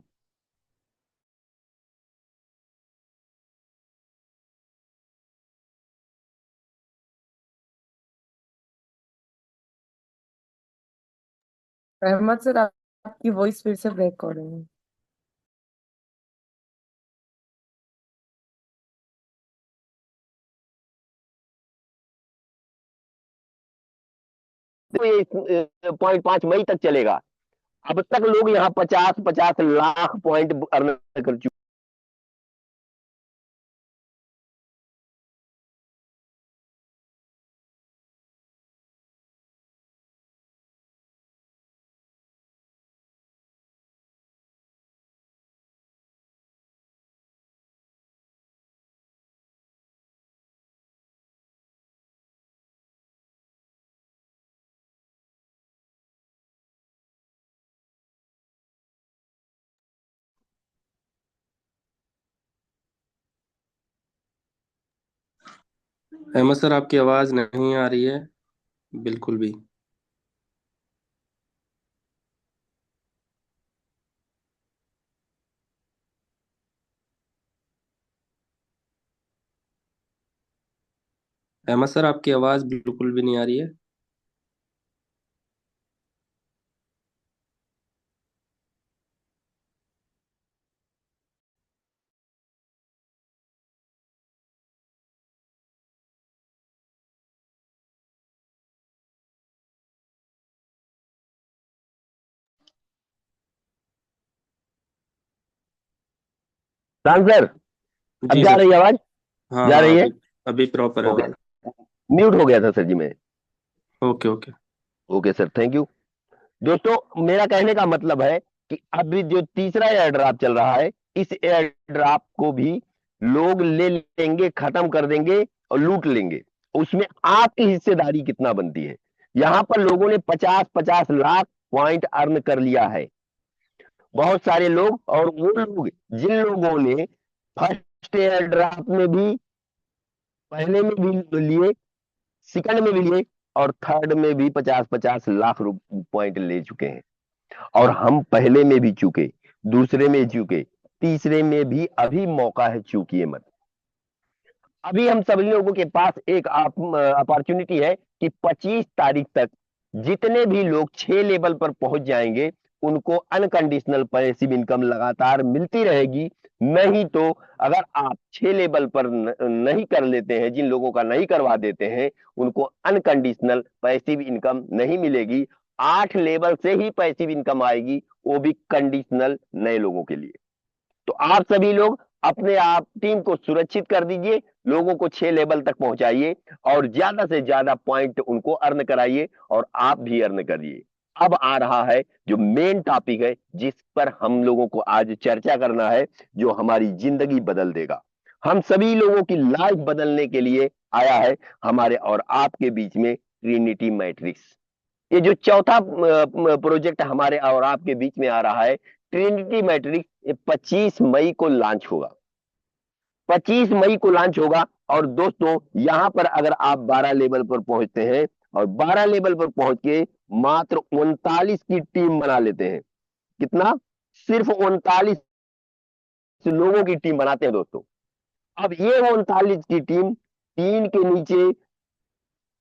अहमद सर, आपकी वॉइस फिर से ब्रेक हो रही है। तो ये 0.5 मई तक चलेगा। अब तक लोग यहाँ 50-50 लाख पॉइंट अर्न कर चुके। अहमद सर, आपकी आवाज नहीं आ रही है बिल्कुल भी। अहमद सर, आपकी आवाज बिल्कुल भी नहीं आ रही है। सर, अब जी जा सर। रही है आवाज? हाँ जा हाँ, रही है? अभी अभी प्रॉपर है ओके, आवाज। म्यूट हो गया था सर जी मैं। Okay okay. Okay sir, thank you. दोस्तों, मेरा कहने का मतलब है कि अभी जो तीसरा एयर ड्रॉप चल रहा है, इस एयर ड्रॉप को भी लोग ले लेंगे, खत्म कर देंगे और लूट लेंगे। उसमें आपकी हिस्सेदारी कितना बनती है? यहां पर लोगों ने 50-50 लाख पॉइंट अर्न कर लिया है, बहुत सारे लोग। और वो लोग जिन लोगों ने फर्स्ट एयर ड्रॉप में भी, पहले में भी लिए, सेकंड में भी लिए, और थर्ड में भी 50-50 लाख पॉइंट ले चुके हैं। और हम पहले में भी चूके, दूसरे में चूके, तीसरे में भी अभी मौका है, चूकिए मत। अभी हम सभी लोगों के पास एक अपॉर्चुनिटी है कि 25 तारीख तक जितने भी लोग 6 लेवल पर पहुंच जाएंगे उनको अनकंडीशनल पैसिव इनकम लगातार मिलती रहेगी। नहीं तो अगर आप 6 लेवल पर नहीं कर लेते हैं, जिन लोगों का नहीं करवा देते हैं, उनको अनकंडीशनल पैसिव इनकम नहीं मिलेगी। 8 लेवल से ही पैसिव इनकम आएगी, वो भी कंडीशनल नए लोगों के लिए। तो आप सभी लोग अपने आप टीम को सुरक्षित कर दीजिए, लोगों को 6 लेवल तक पहुंचाइए और ज्यादा से ज्यादा पॉइंट उनको अर्न कराइए और आप भी अर्न करिए। अब आ रहा है जो मेन टॉपिक है, जिस पर हम लोगों को आज चर्चा करना है, जो हमारी जिंदगी बदल देगा। हम सभी लोगों की लाइफ बदलने के लिए आया है हमारे और आपके बीच में ट्रिनिटी मैट्रिक्स। ये जो चौथा प्रोजेक्ट हमारे और आपके बीच में आ रहा है, ट्रिनिटी मैट्रिक्स, ये 25 मई को लॉन्च होगा। 25 मई को लॉन्च होगा। और दोस्तों यहां पर अगर आप 12 लेवल पर पहुंचते हैं और 12 लेवल पर पहुंच के मात्र 39 की टीम बना लेते हैं, कितना? सिर्फ 39 लोगों की टीम बनाते हैं दोस्तों। अब ये 39 की टीम 3 के नीचे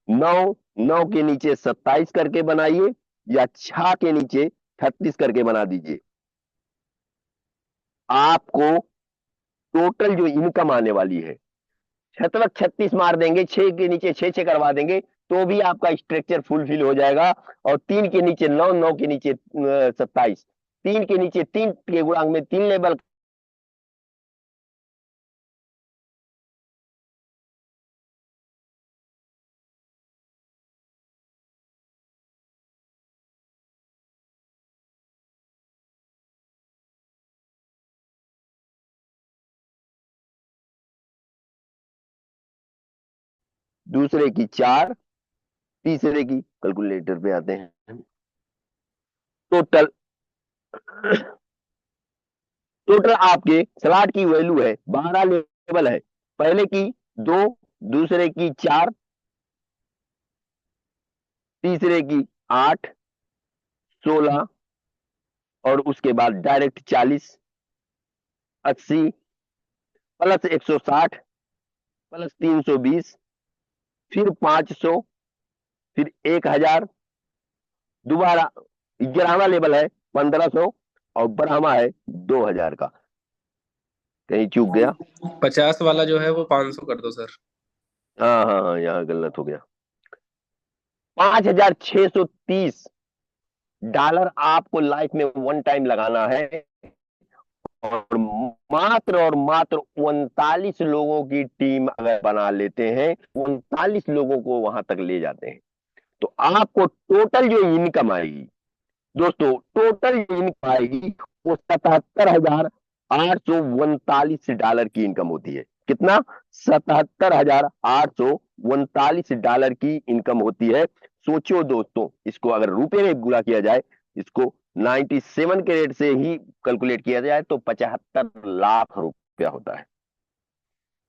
9, 9 के नीचे 27 करके बनाइए, या 6 के नीचे 36 करके बना दीजिए। आपको टोटल जो इनकम आने वाली है, शतवक 36 मार देंगे, 6 के नीचे 6 करवा देंगे, तो भी आपका स्ट्रक्चर फुलफिल हो जाएगा। और 3 के नीचे 9, 9 के नीचे 27, 3 के नीचे 3 के गुणांक में 3 लेवल दूसरे की 4, तीसरे की, कैलकुलेटर पे आते हैं, टोटल टोटल आपके स्लॉट की वैल्यू है 12 लेवल है। पहले की 2, दूसरे की 4, तीसरे की 8, 16 और उसके बाद डायरेक्ट 40, 80 प्लस 160 प्लस 320, फिर 500, फिर 1000, दोबारा 11वां लेवल है 1500 और 12वां है 2000 का। कहीं चूक गया? 50 वाला जो है वो 500 कर दो सर। हाँ हाँ हाँ, यहाँ गलत हो गया। $5630 आपको लाइफ में वन टाइम लगाना है और मात्र 39 लोगों की टीम अगर बना लेते हैं, 39 लोगों को वहां तक ले जाते हैं, तो आपको टोटल जो इनकम आएगी दोस्तों, टोटल इनकम आएगी वो $77,839 की इनकम होती है। कितना? $77,839 की इनकम होती है। सोचो दोस्तों, इसको अगर रुपए में गुणा किया जाए, इसको 97 के रेट से ही कैलकुलेट किया जाए, तो 75 लाख रुपया होता है।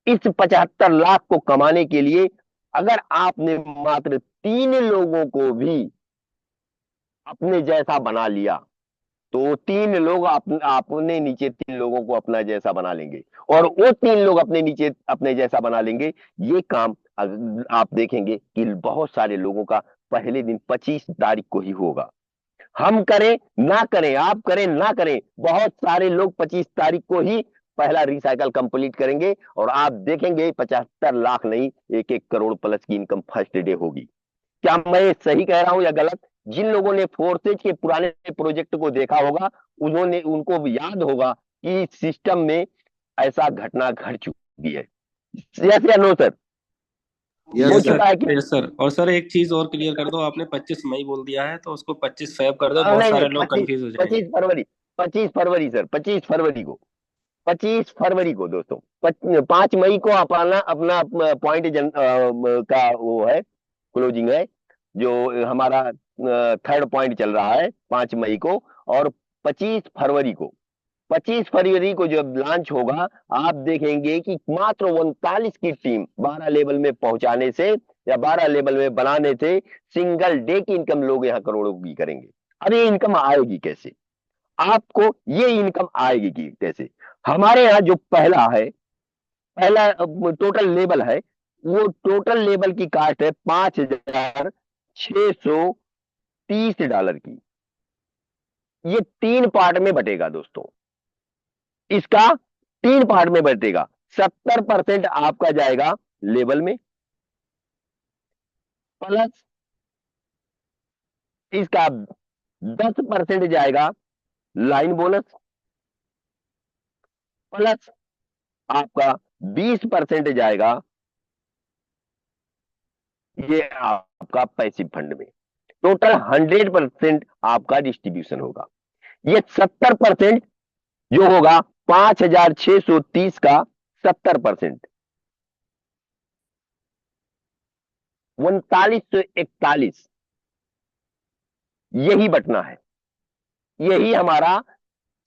इस 75 लाख को कमाने के लिए अगर आपने मात्र 3 लोगों को भी अपने जैसा बना लिया, तो 3 लोग अपने नीचे 3 लोगों को अपना जैसा बना लेंगे, और वो 3 लोग अपने नीचे अपने जैसा बना लेंगे। ये काम आप देखेंगे कि बहुत सारे लोगों का पहले दिन 25 तारीख को ही होगा। हम करें ना करें, आप करें ना करें, बहुत सारे लोग 25 तारीख को ही पहला रिसाइकल कंप्लीट करेंगे, और आप देखेंगे 75 लाख नहीं, 1-1 करोड़ प्लस की इनकम फर्स्ट डे होगी। क्या मैं सही कह रहा हूं या गलत? जिन लोगों ने फोर्सेज के पुराने प्रोजेक्ट को देखा होगा, उनको भी याद होगा कि सिस्टम में ऐसा घटना घट चुकी है। यस या नो सर? हो यस यस सर। चुका है कि यस सर। और सर एक चीज और क्लियर कर दो, आपने 25 मई बोल दिया है तो उसको 25 फेब कर दो, बहुत नहीं नहीं, सारे लोग 25, कंफ्यूज हो जाएंगे। 25 फरवरी, 25 फरवरी सर, 25 फरवरी को, 25 फरवरी को दोस्तों, 5 मई को अपना अपना पॉइंट का वो है, क्लोजिंग है, जो हमारा थर्ड पॉइंट चल रहा है 5 मई को। और 25 फरवरी को, 25 फरवरी को जब लॉन्च होगा, आप देखेंगे कि मात्र 39 की टीम 12 लेवल में पहुंचाने से या 12 लेवल में बनाने से सिंगल डे की इनकम लोग यहाँ करोड़ों की करेंगे। अब ये इनकम आएगी कैसे? आपको ये इनकम आएगी कि कैसे? हमारे यहाँ जो पहला है, पहला टोटल लेवल है, वो टोटल लेवल की कास्ट है $5,630 की। ये 3 पार्ट में बटेगा दोस्तों, इसका 3 पार्ट में बटेगा। 70% आपका जाएगा लेवल में, प्लस इसका 10% जाएगा लाइन बोनस, प्लस आपका 20% जाएगा ये आपका पैसिव फंड में। टोटल 100% आपका डिस्ट्रीब्यूशन होगा। ये 70% जो होगा 5,630 का 70%, 3941, यही बटना है, यही हमारा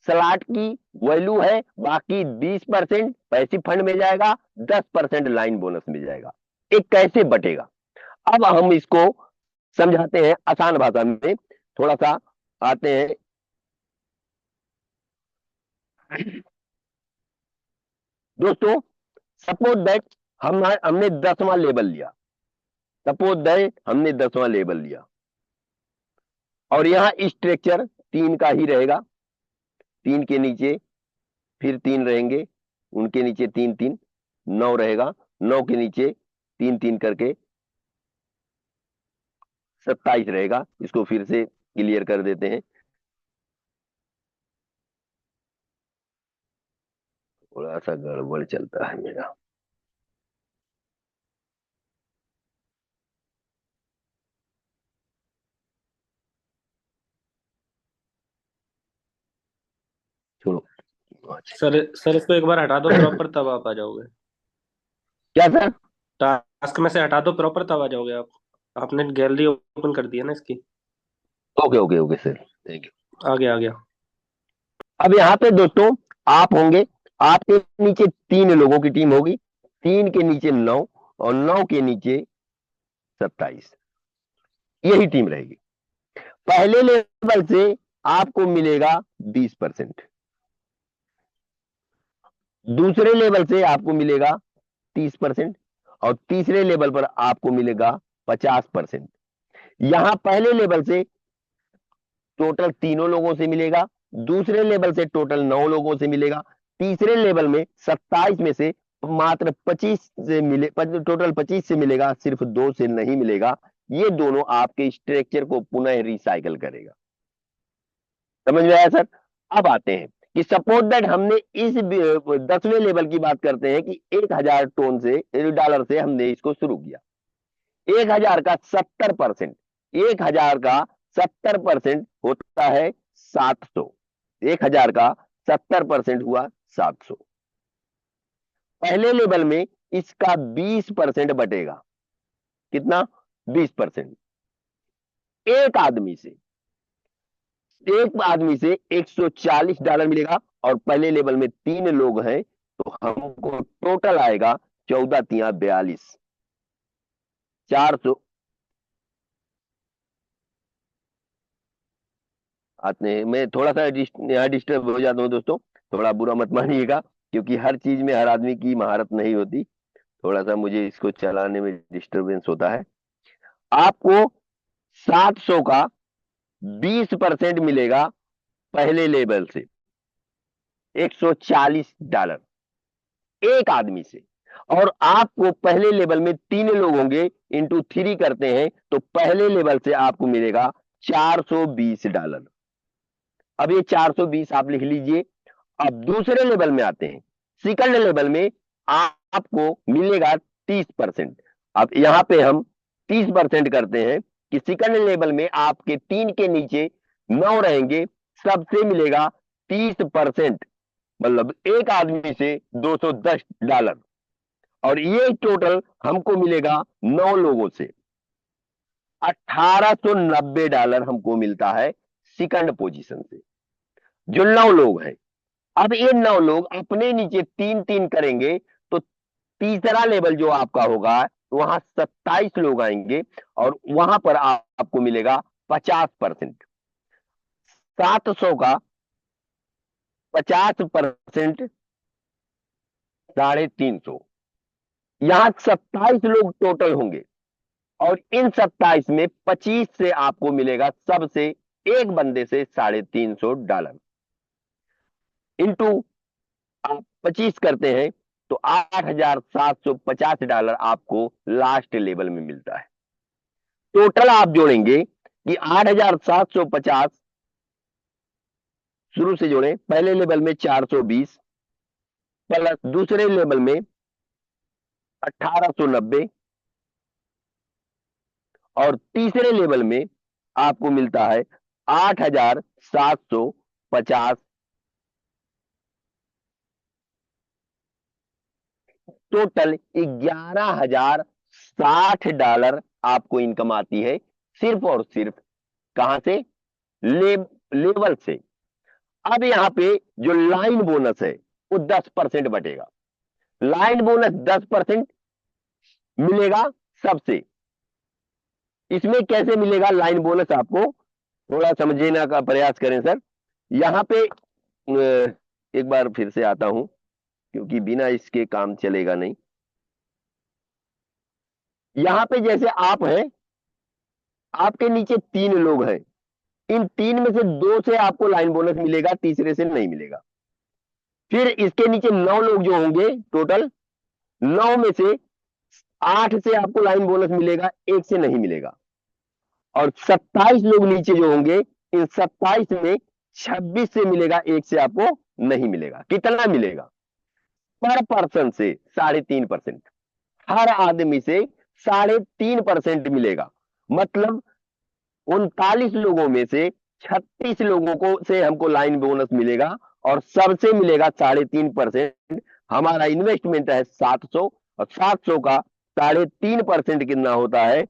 स्लॉट की वैल्यू है। बाकी 20% पैसिव फंड में जाएगा, 10% लाइन बोनस में जाएगा। एक कैसे बटेगा, अब हम इसको समझाते हैं आसान भाषा में, थोड़ा सा आते हैं। दोस्तों सपोज दैट हमने 10वां लेवल लिया, सपोज दैट हमने 10वां लेवल लिया, और यहां स्ट्रक्चर 3 का ही रहेगा। 3 के नीचे फिर 3 रहेंगे, उनके नीचे 3 3, 9 रहेगा। 9 के नीचे 3 3 करके 27 रहेगा। इसको फिर से क्लियर कर देते हैं, थोड़ा सा गड़बड़ चलता है मेरा। छोड़ो, सर इसको एक बार हटा दो प्रॉपर, तब आप आ जाओगे। क्या सर? टास्क में से हटा दो प्रॉपर, तब आ जाओगे आप। आपने गैलरी ओपन कर दी है ना इसकी। Okay okay okay sir, thank you. आ गया आ गया। अब यहाँ पे दोस्तों आप होंगे, आपके नीचे 3 लोगों की टीम होगी, 3 के नीचे 9 और 9 के नीचे 27, यही टीम रहेगी। पहले लेवल से आपको मिलेगा 20%, दूसरे लेवल से आपको मिलेगा 30%, और तीसरे लेवल पर आपको मिलेगा 50%। यहां पहले लेवल से टोटल तीनों लोगों से मिलेगा, दूसरे लेवल से टोटल 9 लोगों से मिलेगा, तीसरे लेवल में 27 में से मात्र 25 से मिले, टोटल 25 से मिलेगा, सिर्फ 2 से नहीं मिलेगा। ये दोनों आपके स्ट्रक्चर को पुनः रिसाइकल करेगा। समझ में आया सर? अब आते हैं कि सपोज दैट हमने इस 10वें लेवल की बात करते हैं कि 1000 टोन से डॉलर से हमने इसको शुरू किया। 1000 का 70%, 1000 का 70% होता है 700। 1000 का 70% हुआ 700। पहले लेवल में इसका 20% बटेगा, कितना? 20%। एक आदमी से 140 डॉलर मिलेगा, और पहले लेवल में 3 लोग हैं, तो हमको टोटल आएगा 14 तिया 42, 400 आते हैं। मैं थोड़ा सा यहाँ डिस्टर्ब हो जाता हूँ दोस्तों, थोड़ा बुरा मत मानिएगा, क्योंकि हर चीज में हर आदमी की महारत नहीं होती, थोड़ा सा मुझे इसको चलाने में डिस्टरबेंस होता है। आपको 700 का 20% मिलेगा पहले लेवल से, 140 डॉलर एक आदमी से। और आपको पहले लेवल में 3 लोग होंगे, इंटू 3 करते हैं तो पहले लेवल से आपको मिलेगा 420 डॉलर। अब ये 420 आप लिख लीजिए। अब दूसरे लेवल में आते हैं, सेकंड लेवल में आपको मिलेगा 30%। अब यहां पे हम 30% करते हैं कि सेकंड लेवल में आपके 3 के नीचे 9 रहेंगे, सबसे मिलेगा 30%, मतलब एक आदमी से 210 डॉलर। और ये टोटल हमको मिलेगा 9 लोगों से 1890 डॉलर हमको मिलता है सेकंड पोजीशन से, जो 9 लोग हैं। अब ये 9 लोग अपने नीचे 3 3 करेंगे, तो तीसरा लेवल जो आपका होगा वहां 27 लोग आएंगे, और वहां पर आपको मिलेगा 50%। 700 का 50%, 350। यहां 27 लोग टोटल होंगे, और इन 27 में 25 से आपको मिलेगा सबसे एक बंदे से $350 इंटू आप 25 करते हैं तो $8,750 आपको लास्ट लेवल में मिलता है। टोटल आप जोड़ेंगे कि 8,750 शुरू से जोड़ें, पहले लेवल में 420 प्लस दूसरे लेवल में 1890 और तीसरे लेवल में आपको मिलता है 8,750। टोटल $11,060 आपको इनकम आती है सिर्फ और सिर्फ कहां से? लेवल से। अब यहां पे जो लाइन बोनस है वो 10% बटेगा। लाइन बोनस 10% मिलेगा सबसे। इसमें कैसे मिलेगा लाइन बोनस आपको थोड़ा समझने का प्रयास करें सर। यहां पे एक बार फिर से आता हूं क्योंकि बिना इसके काम चलेगा नहीं। यहां पे जैसे आप हैं, आपके नीचे 3 लोग हैं, इन 3 में से 2 से आपको लाइन बोनस मिलेगा, तीसरे से नहीं मिलेगा। फिर इसके नीचे 9 लोग जो होंगे टोटल, 9 में से 8 से आपको लाइन बोनस मिलेगा, 1 से नहीं मिलेगा। और 27 लोग नीचे जो होंगे, इन 27 में 26 से मिलेगा, 1 से आपको नहीं मिलेगा। कितना मिलेगा? पर पर्सन से 3.5%। हर आदमी से 3.5% मिलेगा। मतलब 39 लोगों में से 36 लोगों को से हमको लाइन बोनस मिलेगा और सबसे मिलेगा 3.5%। हमारा इन्वेस्टमेंट है 700 और 700 का 3.5% कितना होता है?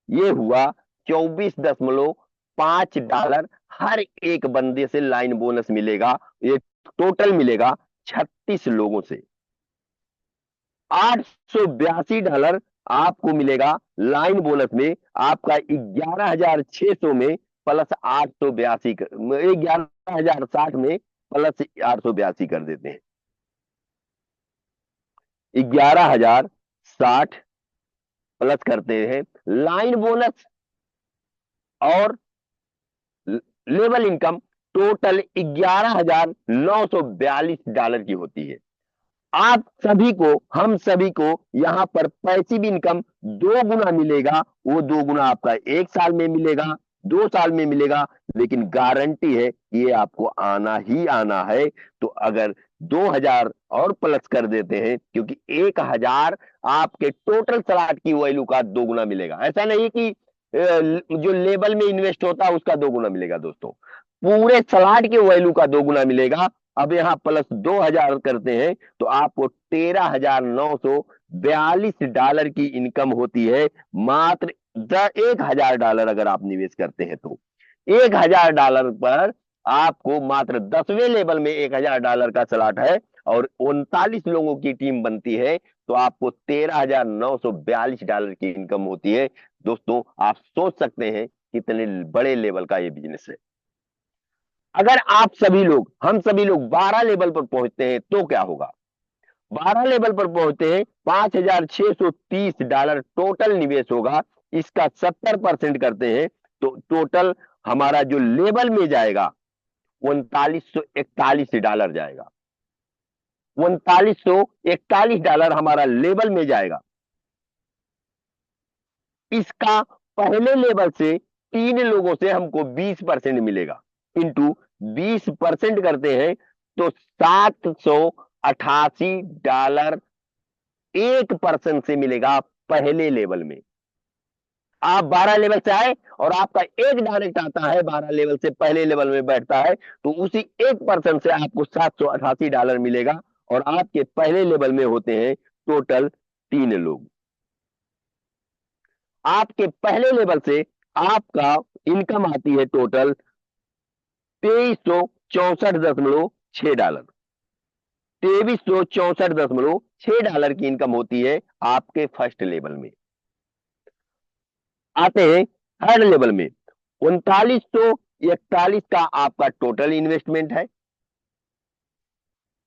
ये हुआ $24.5। हर एक बंदे से लाइन बोनस मिलेगा। ये टोटल मिलेगा 36 लोगों से। $882 आपको मिलेगा लाइन बोनस में। आपका 11,600 में प्लस 882 11,060 में प्लस 882 कर देते हैं। 11,060 प्लस करते हैं लाइन बोनस और लेवल इनकम, टोटल $11,942 की होती है। आप सभी को, हम सभी को यहां पर पैसिव इनकम 2 गुना मिलेगा। वो 2 गुना आपका 1 साल में मिलेगा, 2 साल में मिलेगा, लेकिन गारंटी है ये आपको आना ही आना है। तो अगर 2,000 और प्लस कर देते हैं, क्योंकि 1,000 आपके टोटल स्लॉट की वैल्यू का 2 गुना मिलेगा। ऐसा नहीं कि जो लेवल में इन्वेस्ट होता है उसका 2 गुना मिलेगा दोस्तों, पूरे स्लॉट के वैल्यू का 2 गुना मिलेगा। अब यहाँ प्लस 2,000 करते हैं तो आपको $13,942 की इनकम होती है मात्र $1,000 अगर आप निवेश करते हैं तो। $1,000 पर आपको मात्र 10वें लेवल में $1,000 का स्लॉट है और 39 लोगों की टीम बनती है तो आपको $13,942 की इनकम होती है। दोस्तों आप सोच सकते हैं कितने बड़े लेवल का ये बिजनेस है। अगर आप सभी लोग, हम सभी लोग 12 लेवल पर पहुंचते हैं तो क्या होगा? 12 लेवल पर पहुंचते हैं, $5,630 टोटल निवेश होगा। इसका 70% करते हैं तो टोटल हमारा जो लेवल में जाएगा $3,941 जाएगा। $3,941 हमारा लेवल में जाएगा। इसका पहले लेवल से 3 लोगों से हमको 20% मिलेगा। इंटू 20% करते हैं तो $788 1% से मिलेगा पहले लेवल में। आप 12 लेवल से आए और आपका एक डायरेक्ट आता है 12 लेवल से पहले लेवल में बैठता है तो उसी 1% से आपको $788 मिलेगा और आपके पहले लेवल में होते हैं टोटल 3 लोग। आपके पहले लेवल से आपका इनकम आती है टोटल $2364.6। $2364.6 की इनकम होती है आपके फर्स्ट लेवल में। आते हैं थर्ड लेवल में। 3941 का आपका टोटल इन्वेस्टमेंट है।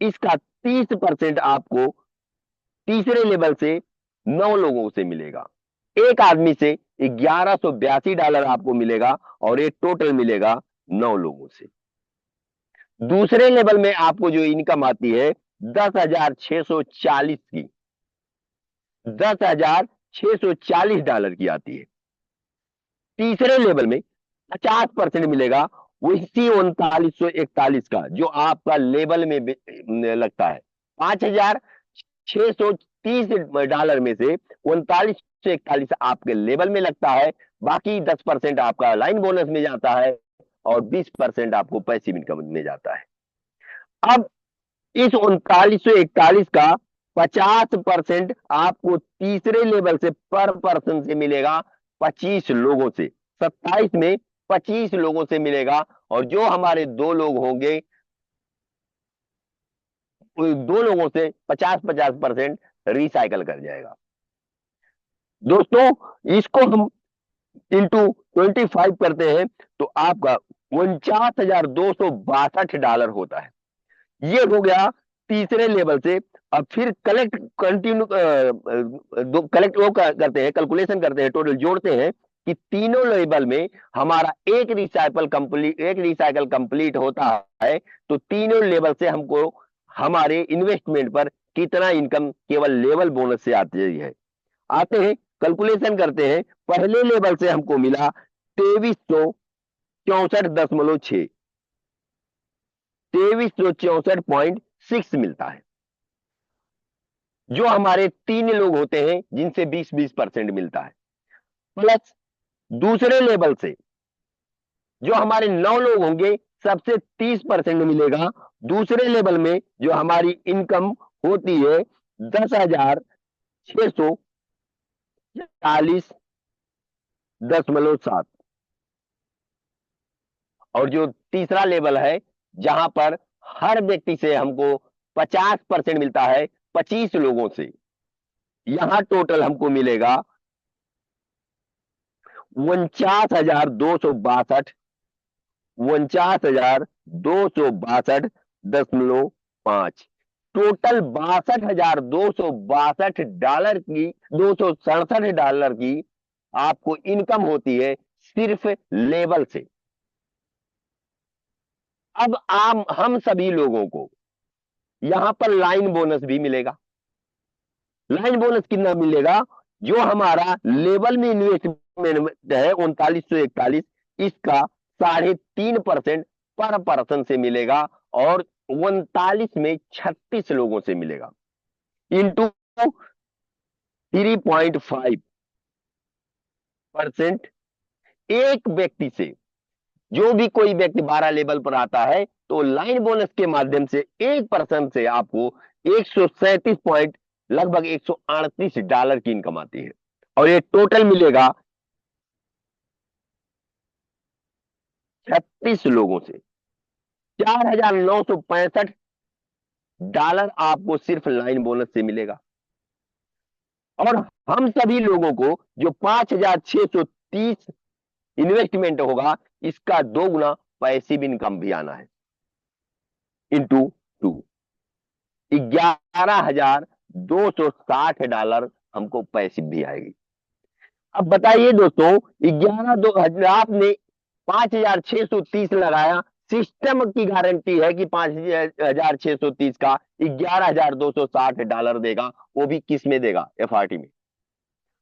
इसका 30% आपको तीसरे लेवल से 9 लोगों से मिलेगा। एक आदमी से $1182 आपको मिलेगा, और ये टोटल मिलेगा 9 लोगों से। दूसरे लेवल में आपको जो इनकम आती है 10,640 की, $10,640 की आती है। तीसरे लेवल में 50% मिलेगा, वो इसी 3941 का, जो आपका लेवल में लगता है। $5,630 में से 3941 आपके लेवल में लगता है, बाकी 10% आपका लाइन बोनस में जाता है, और 20% आपको पैसिव इनकम में जाता है। अब इस 3941 का 50% आपको तीसरे लेवल से पर पर्सन से मिलेगा, 25 लोगों से। 27 में 25 लोगों से मिलेगा, और जो हमारे 2 लोग होंगे, 2 लोगों से 50-50% रिसाइकल कर जाएगा। दोस्तों, इसको हम इंटू 25 करते हैं तो आपका $49,262 होता है। ये हो गया तीसरे लेवल से। अब फिर कलेक्ट कंटिन्यू कलेक्ट वो करते हैं, कैलकुलेशन करते हैं, टोटल जोड़ते हैं कि तीनों लेवल में हमारा एक रिसाइकल कंप्लीट होता है, तो तीनों लेवल से हमको हमारे इन्वेस्टमेंट पर कितना इनकम केवल लेवल बोनस से आती है। आते हैं, कैलकुलेशन करते हैं। पहले लेवल से हमको मिला 2364.6, 2364.6 मिलता है, जो हमारे 3 लोग होते हैं जिनसे 20-20% मिलता है। प्लस दूसरे लेवल से जो हमारे 9 लोग होंगे, सबसे 30% मिलेगा। दूसरे लेवल में जो हमारी इनकम होती है 10,640.7, और जो तीसरा लेवल है जहां पर हर व्यक्ति से हमको 50% मिलता है, 25 लोगों से, यहां टोटल हमको मिलेगा 49,262, 49,262.5। टोटल $62,262 की, $267 की आपको इनकम होती है सिर्फ लेवल से। अब हम सभी लोगों को यहां पर लाइन बोनस भी मिलेगा। लाइन बोनस कितना मिलेगा? जो हमारा लेवल में इन्वेस्टमेंट है 3941, इसका 3.5% पर पर्सन से मिलेगा, और 39 में 36 लोगों से मिलेगा, इंटू 3.5% एक व्यक्ति से। जो भी कोई व्यक्ति 12 लेवल पर आता है, तो लाइन बोनस के माध्यम से 1% से आपको 137 पॉइंट, लगभग $138 की इनकम आती है, और ये टोटल मिलेगा 36 लोगों से। $4,965 आपको सिर्फ लाइन बोनस से मिलेगा, और हम सभी लोगों को जो 5,630 इन्वेस्टमेंट होगा, इसका 2 गुना पैसिव इनकम भी आना है, इंटू 2, $11,260 हमको पैसिव भी आएगी। अब बताइए दोस्तों, आपने 5,630 लगाया, सिस्टम की गारंटी है कि 5,630 का $11,260 देगा, वो भी किस में देगा? एफआरटी में।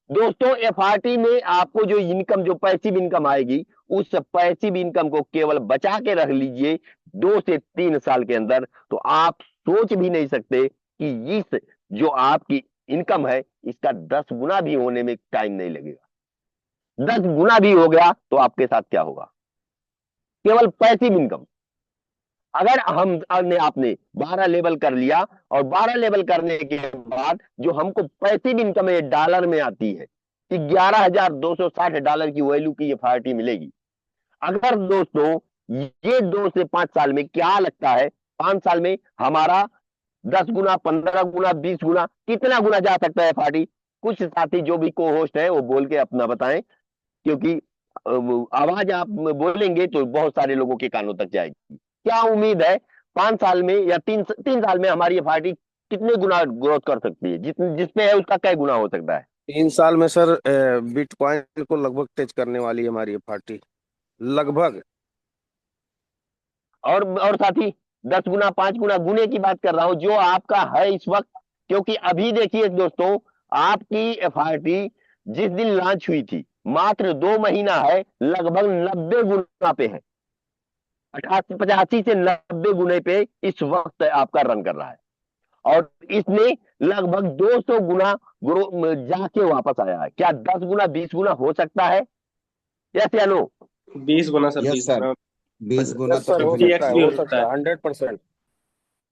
दोस्तों, एफआरटी में आपको जो इनकम, जो पैसिव इनकम आएगी, उस पैसिव इनकम को केवल बचा के रख लीजिए 2 से 3 साल के अंदर, तो आप सोच भी नहीं सकते कि इस जो आपकी इनकम है, इसका 10 गुना भी होने में टाइम नहीं लगेगा। 10 गुना भी हो गया तो आपके साथ क्या होगा? केवल पैसिव इनकम। अगर आपने 12 लेवल कर लिया, और 12 लेवल करने के बाद जो हमको पैसिव इनकम है डॉलर में आती है, $11,260 की वैल्यू की एफआरटी मिलेगी। अगर दोस्तों ये 2 से 5 साल में, क्या लगता है 5 साल में हमारा 10 गुना, 15 गुना, 20 गुना, कितना गुना जा सकता है एफआरटी? कुछ साथी जो भी को होस्ट है वो बोल के अपना बताएं, क्योंकि आवाज आप बोलेंगे तो बहुत सारे लोगों के कानों तक जाएगी। क्या उम्मीद है 5 साल में या 3 साल में हमारी एफआरटी कितने गुना ग्रोथ कर सकती है? जिसपे है उसका कई गुना हो सकता है? 3 साल में सर बिटकॉइन को लगभग टच करने वाली है हमारी ये पार्टी, लगभग। और साथी 10 गुना 5 गुना गुने की बात कर रहा हूं जो आपका है इस वक्त। क्योंकि अभी देखिए दोस्तों, आपकी एफआरटी जिस दिन लॉन्च हुई थी मात्र 2 महीना है, लगभग 90 गुना पे है। 85 से 90 गुने पे इस वक्त आपका रन कर रहा है। और इसने लगभग 200 गुना जाके वापस आया है। क्या 10 गुना 20 गुना हो सकता है? यस या नो? 20 गुना सर, यस 20 सर, गुना 20 गुना यस तो सर, हो फिफ्टी सकता एक्स है, भी हो हो सकता सकता है। है, 100%।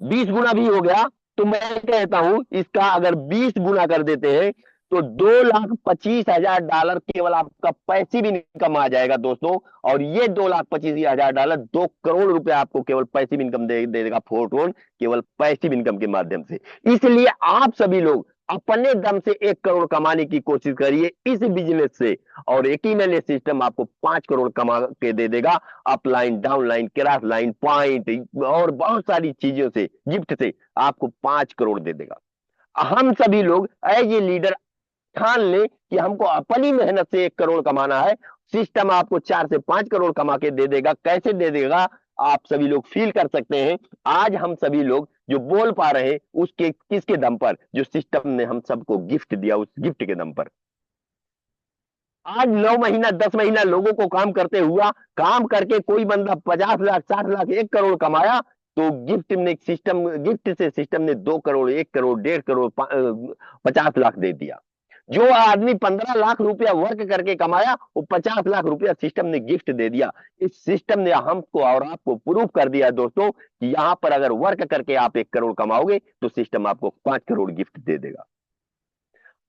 20 गुना भी हो गया तो मैं कहता हूं इसका अगर 20 गुना कर देते हैं तो 2,25,000 डॉलर केवल आपका पैसिव इनकम आ जाएगा दोस्तों। और ये 2,25,000 डॉलर 2 करोड़ रुपए आपको केवल पैसिव इनकम दे देगा फोर्टोन, केवल पैसिव इनकम के माध्यम से। इसलिए आप सभी लोग अपने दम से 1 करोड़ कमाने की कोशिश करिए इस बिजनेस से। और यकीन है ये सिस्टम आपको 5 करोड़ कमा के दे देगा। Upline, downline, cross line, point और बहुत सारी चीजों से, गिफ्ट से आपको 5 करोड़ दे देगा। हम सभी लोग एज ए लीडर ठान ले कि हमको अपनी मेहनत से 1 करोड़ कमाना है। सिस्टम आपको 4 से 5 करोड़ कमा के दे देगा। कैसे दे देगा आप सभी लोग फील कर सकते हैं। आज हम सभी लोग जो बोल पा रहे हैं उसके किसके दम पर? जो सिस्टम ने हम सबको गिफ्ट दिया, उस गिफ्ट के दम पर। आज 9 महीना 10 महीना लोगों को काम करते हुआ, काम करके कोई बंदा 50 लाख 60 लाख 1 करोड़ कमाया तो गिफ्ट से सिस्टम ने 2 करोड़ 1 करोड़ 1.5 करोड़ 50 लाख दे दिया। जो आदमी 15 लाख रुपया वर्क करके कमाया वो 50 लाख रुपया सिस्टम ने गिफ्ट दे दिया। इस सिस्टम ने हमको और आपको प्रूव कर दिया दोस्तों कि यहां पर अगर वर्क करके आप 1 करोड़ कमाओगे तो सिस्टम आपको 5 करोड़ गिफ्ट दे देगा।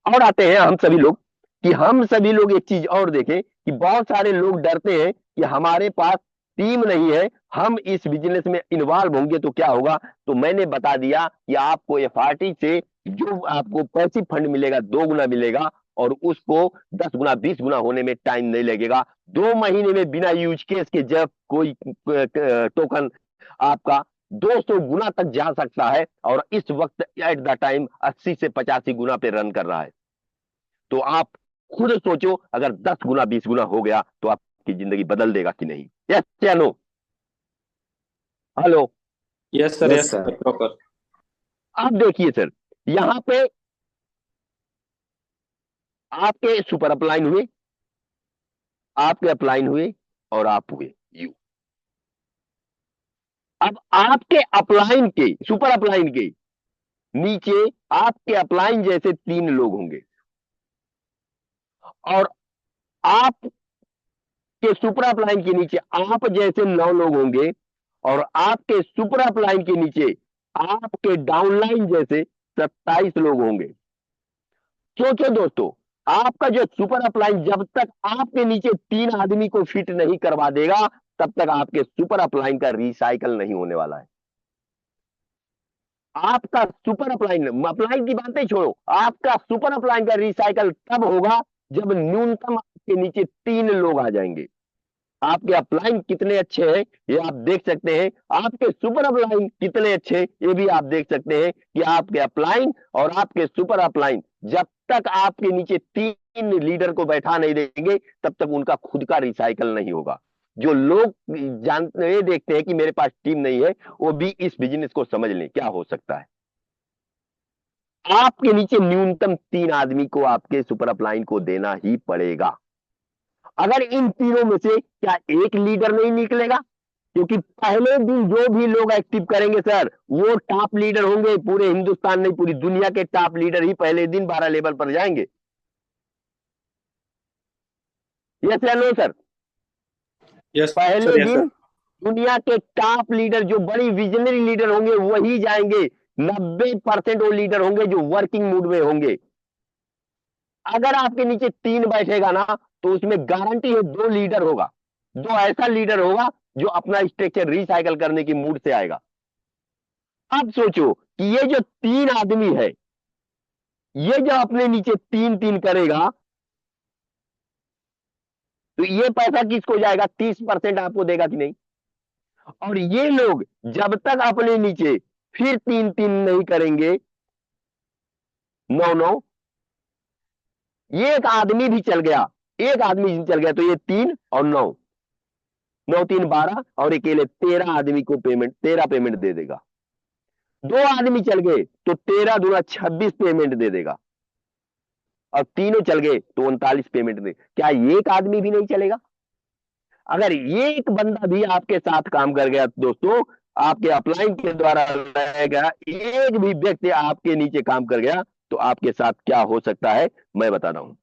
और आते हैं हम सभी लोग कि हम सभी लोग एक चीज और देखें कि बहुत सारे लोग डरते हैं कि हमारे पास टीम नहीं है, हम इस बिजनेस में इन्वॉल्व होंगे तो क्या होगा। तो मैंने बता दिया कि आपको एफआरटी से जो आपको पैसिव फंड मिलेगा 2 गुना मिलेगा। और उसको 10 गुना 20 गुना होने में टाइम नहीं लगेगा। 2 महीने में बिना यूज केस के जब कोई टोकन आपका 200 गुना तक जा सकता है। और इस वक्त एट द टाइम 80 से 85 गुना पे रन कर रहा है। तो आप खुद सोचो अगर 10 गुना 20 गुना हो गया तो आपकी जिंदगी बदल देगा कि नहीं? यस या no? Hello? Yes sir, yes yes sir. Sir, proper. आप देखिए सर, यहां पे आपके सुपर अपलाइन हुए, आपके अपलाइन हुए और आप हुए यू। अब आपके अपलाइन के, सुपर अपलाइन के नीचे आपके अपलाइन जैसे 3 लोग होंगे। और आप के सुपर अपलाइन के नीचे आप जैसे 9 लोग होंगे। और आपके सुपर अपलाइन के नीचे आपके डाउनलाइन जैसे 27 लोग होंगे। सोचो दोस्तों, आपका जो सुपर अपलाइन जब तक आपके नीचे 3 आदमी को फिट नहीं करवा देगा तब तक आपके सुपर अपलाइन का रिसाइकल नहीं होने वाला है। आपका सुपर अपलाइन, अपलाइन की बातें छोड़ो, आपका सुपर अपलाइन का रिसाइकल तब होगा जब न्यूनतम आपके नीचे 3 लोग आ जाएंगे। आपके अपलाइन कितने अच्छे हैं ये आप देख सकते हैं। आपके सुपर अपलाइन कितने अच्छे हैं ये भी आप देख सकते हैं कि आपके अपलाइन और आपके सुपर अपलाइन जब तक आपके नीचे 3 लीडर को बैठा नहीं देंगे तब तक उनका खुद का रिसाइकल नहीं होगा। जो लोग जानते देखते हैं कि मेरे पास टीम नहीं है वो भी इस बिजनेस को समझ लें क्या हो सकता है। आपके नीचे न्यूनतम 3 आदमी को आपके सुपर अपलाइन को देना ही पड़ेगा। अगर इन तीनों में से क्या एक लीडर नहीं निकलेगा? क्योंकि पहले दिन जो भी लोग एक्टिव करेंगे सर वो टॉप लीडर होंगे। पूरे हिंदुस्तान नहीं पूरी दुनिया के टॉप लीडर ही पहले दिन 12 लेवल पर जाएंगे। यस या नो सर? यस पहले सर, यस दिन सर। दुनिया के टॉप लीडर जो बड़ी विजनरी लीडर होंगे वही जाएंगे। 90% वो लीडर होंगे जो वर्किंग मूड में होंगे। अगर आपके नीचे 3 बैठेगा ना तो उसमें गारंटी है 2 लीडर होगा। 2 ऐसा लीडर होगा जो अपना स्ट्रक्चर रिसाइकल करने की मूड से आएगा। अब सोचो कि ये जो 3 आदमी है ये जो अपने नीचे 3 3 करेगा तो ये पैसा किसको जाएगा? 30% आपको देगा कि नहीं? और ये लोग जब तक अपने नीचे फिर 3 3 नहीं करेंगे, 9 9, एक आदमी भी चल गया, एक आदमी भी चल गया तो ये 3 और 9, 9 3 12 और अकेले 13 आदमी को पेमेंट, 13 पेमेंट दे देगा। 2 आदमी चल गए तो 13 दूना 26 पेमेंट दे देगा, और तीनों चल गए तो 39 पेमेंट दे। क्या एक आदमी भी नहीं चलेगा? अगर एक बंदा भी आपके साथ काम कर गया दोस्तों, आपके अपलाइन के द्वारा रहेगा, एक भी व्यक्ति आपके नीचे काम कर गया तो आपके साथ क्या हो सकता है मैं बता रहा हूं।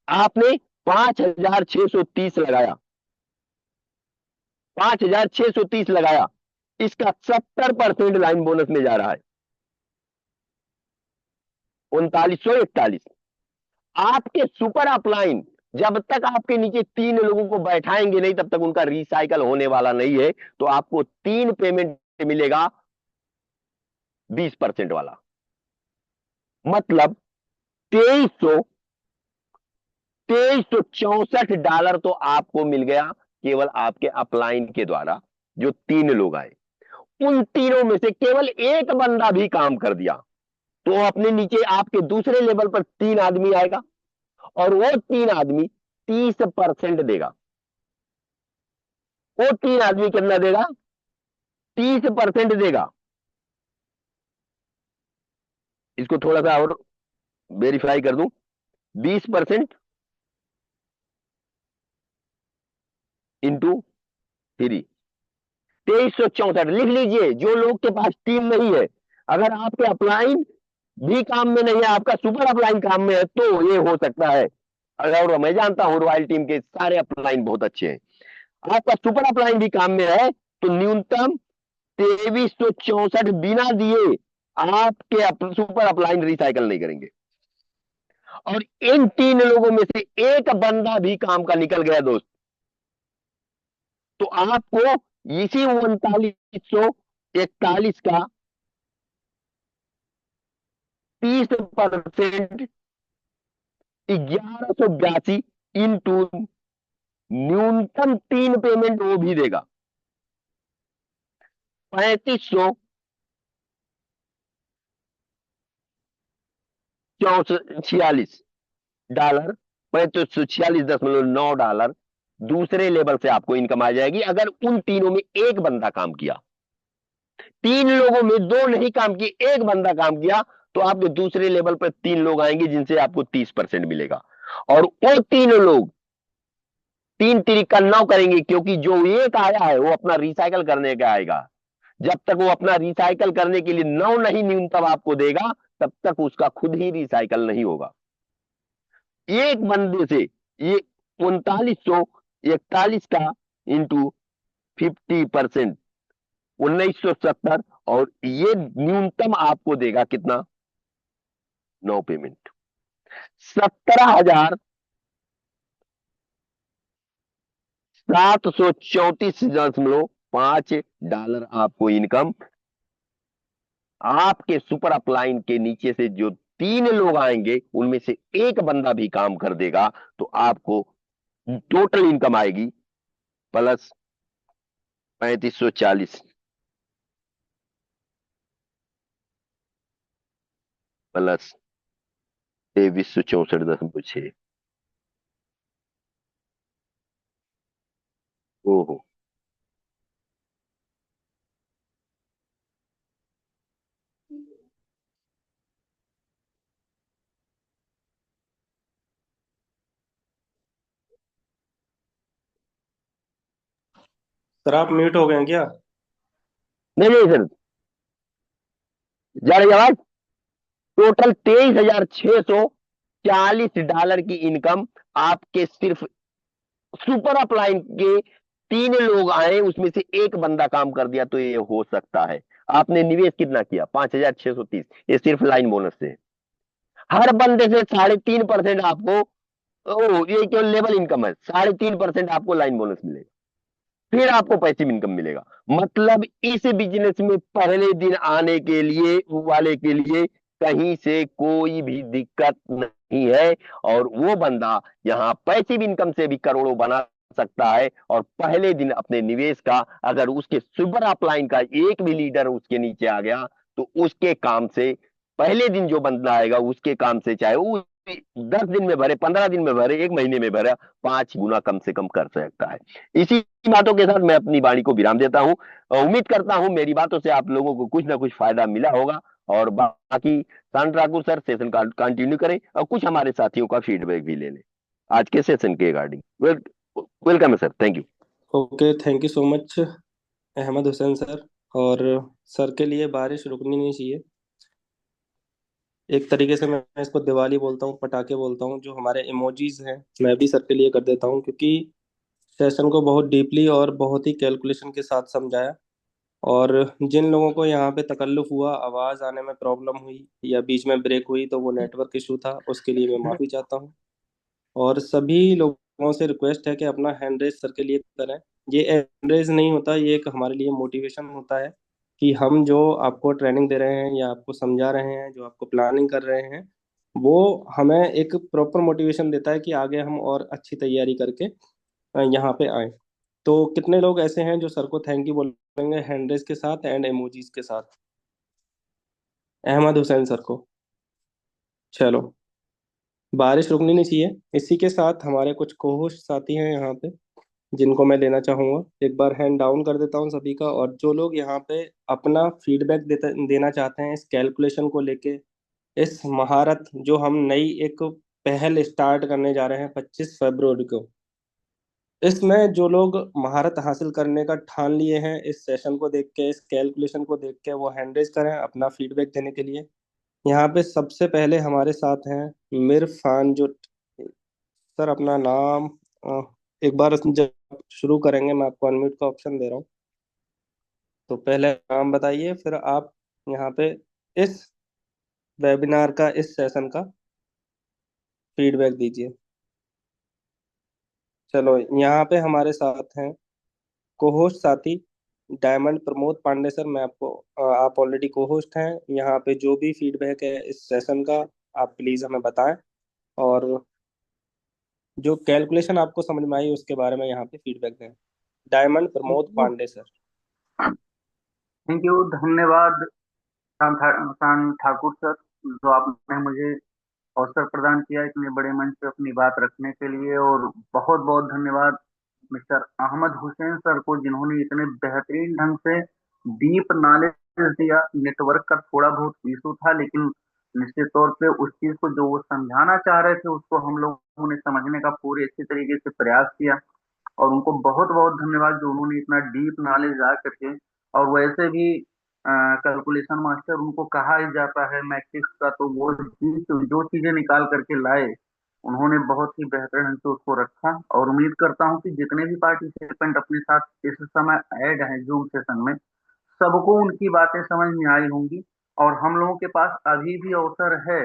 आपने 5,630 लगाया, 5,630 लगाया, इसका 70% लाइन बोनस में जा रहा है, 3941। आपके सुपर अपलाइन जब तक आपके नीचे 3 लोगों को बैठाएंगे नहीं तब तक उनका रिसाइकल होने वाला नहीं है, तो आपको 3 पेमेंट मिलेगा 20% वाला, मतलब $2364 तो आपको मिल गया केवल आपके अपलाइन के द्वारा। जो 3 लोग आए, उन तीनों में से केवल एक बंदा भी काम कर दिया तो अपने नीचे आपके दूसरे लेवल पर 3 आदमी आएगा, और वो 3 आदमी 30% देगा। वो 3 आदमी कितना देगा? 30% देगा। इसको थोड़ा सा और वेरीफाई कर दूं, 20% इंटू 3, 2364 लिख लीजिए। जो लोग के पास टीम नहीं है, अगर आपके अपलाइन भी काम में नहीं है, आपका सुपर अपलाइन काम में है, तो ये हो सकता है। अगर मैं जानता हूं रॉयल टीम के सारे अपलाइन बहुत अच्छे हैं, आपका सुपर अपलाइन भी काम में है तो न्यूनतम 2364 बिना दिए आपके सुपर अपलाइन रिसाइकल नहीं करेंगे। और इन 3 लोगों में से एक बंदा भी काम का निकल गया दोस्त, तो आपको इसी 3941 का 30%, 1182 इंटू न्यूनतम 3 पेमेंट वो भी देगा, $3546, $3546.9 दूसरे लेवल से आपको इनकम आ जाएगी। अगर उन तीनों में एक बंदा काम किया, 3 लोगों में 2 नहीं काम किए, एक बंदा काम किया, तो आपके दूसरे लेवल पर 3 लोग आएंगे जिनसे आपको 30% मिलेगा। और वो 3 लोग 3 तिरिक का 9 करेंगे, क्योंकि जो एक आया है वो अपना रिसाइकल करने का आएगा। जब तक वो अपना रिसाइकल करने के लिए 9 नहीं न्यूनतम आपको देगा, तब तक उसका खुद ही रिसाइकल नहीं होगा। एक बंदे से ये 3941 का इंटू 50%, 1970, और ये न्यूनतम आपको देगा कितना? 9 पेमेंट, $17,734.5 आपको इनकम आपके सुपर अपलाइन के नीचे से जो 3 लोग आएंगे उनमें से एक बंदा भी काम कर देगा, तो आपको टोटल इनकम आएगी प्लस 3540 प्लस 2364.6। ओहो, सर आप म्यूट हो गए हैं क्या? नहीं नहीं सर, जा रही आवाज। टोटल $23,640 की इनकम आपके सिर्फ सुपर अपलाइन के 3 लोग आए, उसमें से एक बंदा काम कर दिया तो ये हो सकता है। आपने निवेश कितना किया? 5,630, ये सिर्फ लाइन बोनस से। हर बंदे से 3.5% आपको, ये केवल लेवल इनकम है, 3.5% आपको लाइन बोनस मिलेगा, फिर आपको पैसिव इनकम मिलेगा। मतलब इस बिजनेस में पहले दिन आने के लिए वाले के लिए कहीं से कोई भी दिक्कत नहीं है, और वो बंदा यहाँ पैसिव इनकम से भी करोड़ों बना सकता है। और पहले दिन अपने निवेश का, अगर उसके सुपर अपलाइन का एक भी लीडर उसके नीचे आ गया तो उसके काम से, पहले दिन जो बंदा आएगा उसके काम से, चाहे वो 10 दिन में भरे, 15 दिन में भरे, 1 महीने में भरा, 5 गुना कम से कम कर सकता है। इसी बातों के साथ मैं अपनी वाणी को विराम देता हूँ। उम्मीद करता हूँ मेरी बातों से आप लोगों को कुछ ना कुछ फायदा मिला होगा। और बाकी शांत ठाकुर सर सेशन का कंटिन्यू करें और कुछ हमारे साथियों का फीडबैक भी ले लें आज के सेशन के रिगार्डिंग। वेलकम है sir, thank you. Okay, thank you so much Ahmed Hussain sir. और सर के लिए बारिश रुकनी नहीं चाहिए। एक तरीके से मैं इसको दिवाली बोलता हूँ, पटाखे बोलता हूँ। जो हमारे इमोजीज हैं मैं भी सर के लिए कर देता हूँ, क्योंकि सेशन को बहुत डीपली और बहुत ही कैलकुलेशन के साथ समझाया। और जिन लोगों को यहाँ पे तकल्लुफ हुआ, आवाज़ आने में प्रॉब्लम हुई या बीच में ब्रेक हुई, तो वो नेटवर्क इशू था, उसके लिए मैं माफ़ी चाहता हूँ। और सभी लोगों से रिक्वेस्ट है कि अपना हैंड रेज सर के लिए करें। ये हैंड रेज नहीं होता, ये एक हमारे लिए मोटिवेशन होता है कि हम जो आपको ट्रेनिंग दे रहे हैं या आपको समझा रहे हैं, जो आपको प्लानिंग कर रहे हैं, वो हमें एक प्रॉपर मोटिवेशन देता है कि आगे हम और अच्छी तैयारी करके यहाँ पे आए। तो कितने लोग ऐसे हैं जो सर को थैंक यू बोलेंगे हैंड रेज के साथ एंड इमोजीज के साथ? अहमद हुसैन सर को। चलो, बारिश रुकनी नहीं चाहिए। इसी के साथ हमारे कुछ कोहोस्ट साथी हैं यहाँ पे, जिनको मैं लेना चाहूंगा। एक बार हैंड डाउन कर देता हूँ सभी का। और जो लोग यहाँ पे अपना फीडबैक देना चाहते हैं इस कैलकुलेशन को लेके, इस महारत जो हम नई एक पहल स्टार्ट करने जा रहे हैं 25 फरवरी को, इसमें जो लोग महारत हासिल करने का ठान लिए हैं, इस सेशन को देख के, इस कैलकुलेशन को देख के, वो हैंड रेज करें अपना फीडबैक देने के लिए। यहाँ पे सबसे पहले हमारे साथ हैं मिरफान। जो सर अपना नाम एक बार जब शुरू करेंगे मैं आपको अनम्यूट का ऑप्शन दे रहा हूँ, तो पहले नाम बताइए, फिर आप यहाँ पे इस वेबिनार का, इस सेशन का फीडबैक दीजिए। चलो, यहाँ पे हमारे साथ हैं कोहोस्ट साथी डायमंड प्रमोद पांडे सर। मैं आपको आप ऑलरेडी कोहोस्ट हैं। यहाँ पे जो भी फीडबैक है इस सेशन का, आप प्लीज हमें बताएं। और जो कैलकुलेशन आपको समझ में आई उसके बारे में यहाँ पे फीडबैक दें। Diamond Pramod Pandey sir. Thank you, धन्यवाद शान ठाकुर सर, जो आपने मुझे अवसर प्रदान किया इतने बड़े मंच पे अपनी बात रखने के लिए। और बहुत बहुत धन्यवाद मिस्टर अहमद हुसैन सर को, जिन्होंने इतने बेहतरीन ढंग से डीप नॉलेज दिया। नेटवर्क का थोड़ा बहुत इशू था, लेकिन निश्चित तौर पे उस चीज को जो वो समझाना चाह रहे थे उसको हम लोगों ने समझने का पूरे अच्छी तरीके से प्रयास किया। और उनको बहुत बहुत धन्यवाद जो उन्होंने इतना डीप नॉलेज ला करके, और वैसे भी कैलकुलेशन मास्टर उनको कहा ही जाता है मैट्रिक्स का, तो वो जो चीजें निकाल करके लाए, उन्होंने बहुत ही बेहतर ढंग से उसको रखा। और उम्मीद करता हूँ कि जितने भी पार्टिसिपेंट अपने साथ इस समय ऐड हैं जूम सेशन में, सबको उनकी बातें समझ में आई होंगी। और हम लोगों के पास अभी भी अवसर है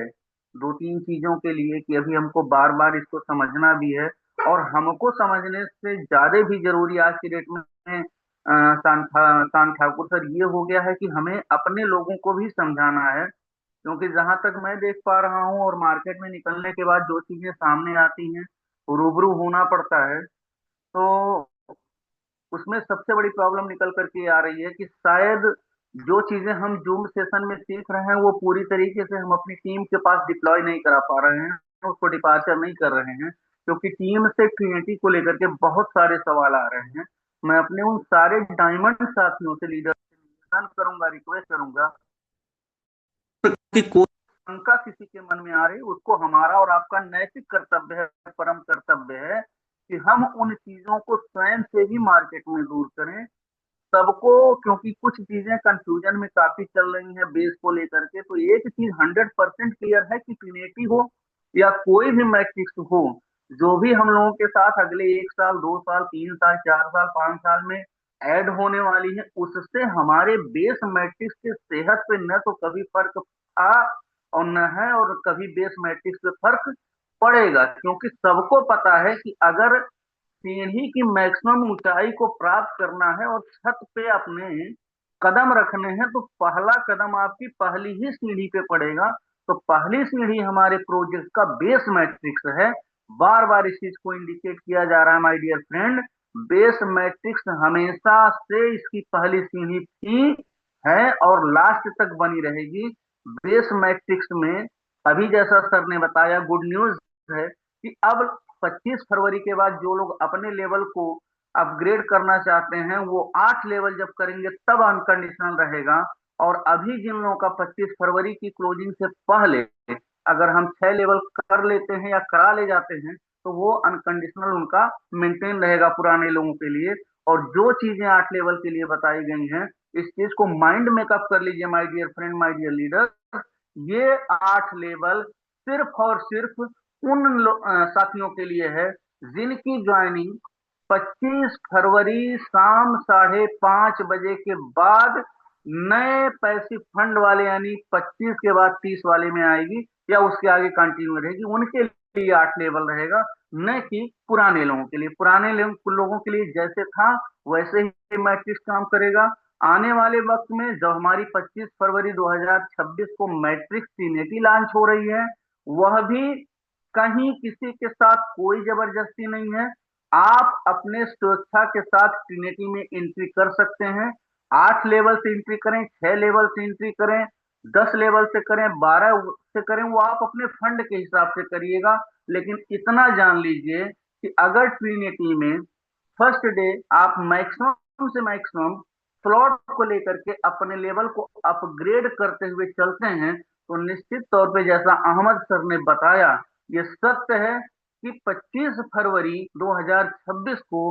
दो तीन चीजों के लिए, कि अभी हमको बार बार इसको समझना भी है। और हमको समझने से ज्यादा भी जरूरी आज की डेट में शान ठाकुर सर, ये हो गया है कि हमें अपने लोगों को भी समझाना है। क्योंकि जहां तक मैं देख पा रहा हूँ और मार्केट में निकलने के बाद जो चीजें सामने आती हैं, रूबरू होना पड़ता है, तो उसमें सबसे बड़ी प्रॉब्लम निकल करके आ रही है कि शायद जो चीजें हम जूम सेशन में सीख रहे हैं वो पूरी तरीके से हम अपनी टीम के पास डिप्लॉय नहीं करा पा रहे हैं, उसको डिपार्चर नहीं कर रहे हैं, क्योंकि टीम से ट्रिनिटी को लेकर के बहुत सारे सवाल आ रहे हैं। मैं अपने उन सारे डायमंड साथियों से, लीडर से निवेदन करूंगा, रिक्वेस्ट करूंगा कि कोई शंका किसी के मन में आ रही, उसको हमारा और आपका नैतिक कर्तव्य है, परम कर्तव्य है कि हम उन चीजों को स्वयं से ही मार्केट में दूर करें सबको। क्योंकि कुछ चीजें कंफ्यूजन में काफी चल रही हैं बेस को लेकर के। तो एक चीज 100% क्लियर है कि ट्रिनिटी हो या कोई भी मैट्रिक्स हो, जो भी हम लोगों के साथ अगले 1 साल 2 साल 3 साल 4 साल 5 साल में ऐड होने वाली है, उससे हमारे बेस मैट्रिक्स के सेहत पे न तो कभी फर्क था और न है, और कभी बेस मैट्रिक्स पे फर्क पड़ेगा। क्योंकि सबको पता है कि अगर सीढ़ी की मैक्सिमम ऊंचाई को प्राप्त करना है और छत पे अपने कदम रखने हैं, तो पहला कदम आपकी पहली ही सीढ़ी पे पड़ेगा। तो पहली सीढ़ी हमारे प्रोजेक्ट का बेस मैट्रिक्स है। बार बार इस चीज को इंडिकेट किया जा रहा है my dear friend, base matrix हमेशा से इसकी पहली सीढ़ी थी, है और लास्ट तक बनी रहेगी। बेस मैट्रिक्स में अभी जैसा सर ने बताया, गुड न्यूज है कि अब 25 फरवरी के बाद जो लोग अपने लेवल को अपग्रेड करना चाहते हैं वो 8 लेवल जब करेंगे तब अनकंडीशनल रहेगा। और अभी जिन लोगों का 25 फरवरी की क्लोजिंग से पहले अगर हम 6 लेवल कर लेते हैं या करा ले जाते हैं तो वो अनकंडीशनल उनका मेंटेन रहेगा पुराने लोगों के लिए। और जो चीजें 8 लेवल के लिए बताई गई हैं, इस चीज को माइंड मेकअप कर लीजिए my dear friend, my dear leader. ये 8 लेवल सिर्फ और सिर्फ उन साथियों के लिए है जिनकी ज्वाइनिंग 25 फरवरी शाम 5:30 बजे के बाद नए पैसिव फंड वाले यानी 25 के बाद 30 वाले में आएगी या उसके आगे कंटिन्यू रहेगी, उनके लिए 8 लेवल रहेगा, न कि पुराने लोगों के लिए। पुराने लोगों के लिए जैसे था वैसे ही मैट्रिक्स काम करेगा। आने वाले वक्त में जब हमारी 25 फरवरी 2026 को मैट्रिक्स ट्रिनिटी लॉन्च हो रही है, वह भी कहीं किसी के साथ कोई जबरदस्ती नहीं है। आप अपने स्वेच्छा के साथ ट्रिनिटी में एंट्री कर सकते हैं। 8 लेवल से एंट्री करें, 6 लेवल से एंट्री करें, 10 लेवल से करें, 12 से करें, वो आप अपने फंड के हिसाब से करिएगा। लेकिन इतना जान लीजिए कि अगर ट्रिनिटी में फर्स्ट डे आप मैक्सिमम से मैक्सिमम स्लॉट को लेकर के अपने लेवल को अपग्रेड करते हुए चलते हैं तो निश्चित तौर पे जैसा अहमद सर ने बताया, ये सत्य है कि 25 फरवरी 2026 को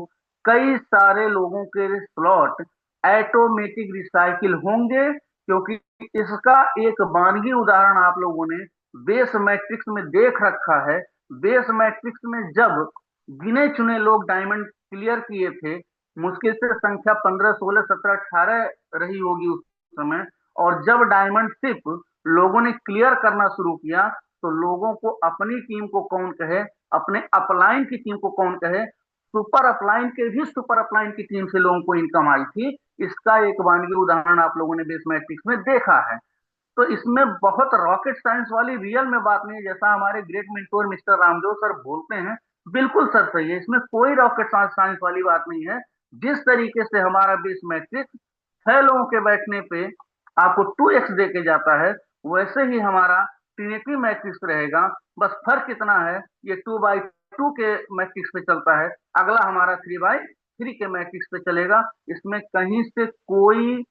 कई सारे लोगों के स्लॉट ऑटोमेटिक रिसाइकिल होंगे, क्योंकि इसका एक मानवीय उदाहरण आप लोगों ने बेस मैट्रिक्स में देख रखा है। बेस मैट्रिक्स में जब गिने चुने लोग डायमंड क्लियर किए थे, मुश्किल से संख्या 15, 16, 17, 18 रही होगी उस समय, और जब डायमंड सिर्फ लोगों ने क्लियर करना शुरू किया तो लोगों को अपनी टीम को कौन कहे, अपने अपलाइन की टीम को कौन कहे, सुपर अपलाइन के भी सुपर अपलाइन की टीम से लोगों को इनकम आई थी। इसका एक वानगी उदाहरण आप लोगों ने बेस मैट्रिक्स में देखा है। तो इसमें बहुत रॉकेट साइंस वाली रियल में बात नहीं है, जैसा हमारे great mentor mister Ramdev sir बोलते हैं, बिल्कुल सर सही है, इसमें कोई रॉकेट साइंस वाली बात नहीं है। जिस तरीके से हमारा बेस मैट्रिक्स 6 लोगों के बैठने पे आपको 2x दे के जाता है, वैसे ही हमारा ट्रिनिटी मैट्रिक्स रहेगा। बस फर्क इतना है, ये 2x2 के मैट्रिक्स पे चलता है, अगला हमारा 3x3 के मैट्रिक्स पे चलेगा। इसमें कहीं से कोई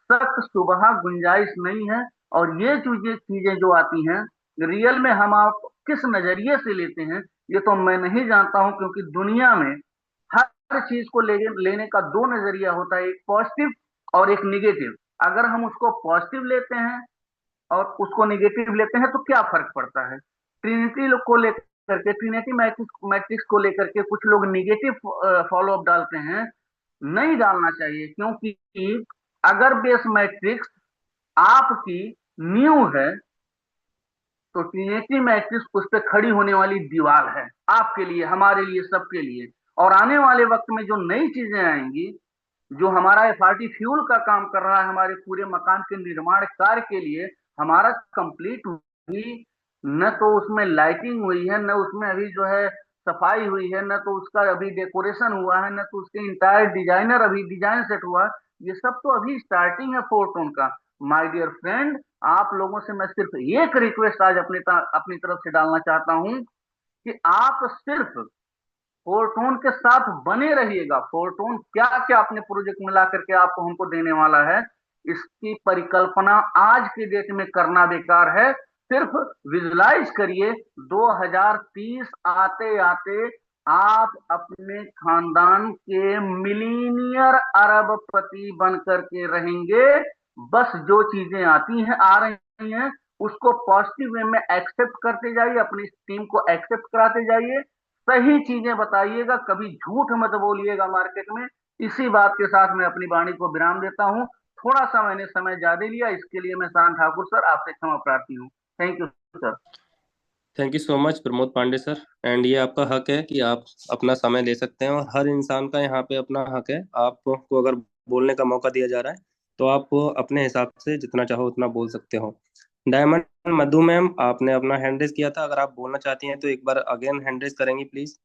शक शुबहा गुंजाइश नहीं है। और ये चीजें जो आती हैं रियल में हम आप किस नजरिए से लेते हैं ये तो मैं नहीं जानता हूं, क्योंकि दुनिया में हर चीज को लेने का दो नजरिया होता है, एक पॉजिटिव और एक निगेटिव। अगर हम उसको पॉजिटिव लेते हैं और उसको निगेटिव लेते हैं तो क्या फर्क पड़ता है। ट्रिनिटी को लेकर के, ट्रिनिटी मैट्रिक्स को लेकर के कुछ लोग निगेटिव फॉलो अप डालते हैं, नहीं डालना चाहिए, क्योंकि अगर बेस मैट्रिक्स आपकी न्यू है तो ट्रिनिटी मैट्रिक्स उस पर खड़ी होने वाली दीवार है, आपके लिए, हमारे लिए, सबके लिए। और आने वाले वक्त में जो नई चीजें आएंगी, जो हमारा एफआरटी फ्यूल का काम कर रहा है हमारे पूरे मकान के निर्माण कार्य के लिए, हमारा कंप्लीट हुई, न तो उसमें लाइटिंग हुई है, न उसमें अभी जो है सफाई हुई है, न तो उसका अभी डेकोरेशन हुआ है, न तो उसके इंटायर डिजाइनर अभी डिजाइन सेट हुआ। ये सब तो अभी स्टार्टिंग है फोरटोन का। माय डियर फ्रेंड, आप लोगों से मैं सिर्फ एक रिक्वेस्ट आज अपनी तरफ से डालना चाहता हूं कि आप सिर्फ फोरटोन के साथ बने रहिएगा। फोरटोन क्या क्या अपने प्रोजेक्ट में ला करके आपको हमको देने वाला है, इसकी परिकल्पना आज के डेट में करना बेकार है। सिर्फ विजुलाइज करिए, 2030 आते आते आप अपने खानदान के मिलीनियर अरबपति बन करके रहेंगे। बस जो चीजें आती हैं, आ रही हैं, उसको पॉजिटिव वे में एक्सेप्ट करते जाइए, अपनी टीम को एक्सेप्ट कराते जाइए, सही चीजें बताइएगा, कभी झूठ मत बोलिएगा मार्केट में। इसी बात के साथ मैं अपनी वाणी को विराम देता हूं। थोड़ा सा मैंने समय ज्यादा लिया, इसके लिए मैं शान ठाकुर सर आपसे क्षमा प्रार्थी हूँ। Thank you sir. Thank you so much Pramod Pandey sir. And ये आपका हक है कि आप अपना समय ले सकते हैं, और हर इंसान का यहाँ पे अपना हक है। आपको अगर बोलने का मौका दिया जा रहा है तो आप अपने हिसाब से जितना चाहो उतना बोल सकते हो। डायमंड मधु मैम, आपने अपना हैंड रेज किया था, अगर आप बोलना चाहती हैं तो एक बार अगेन हैंड रेज करेंगी प्लीज।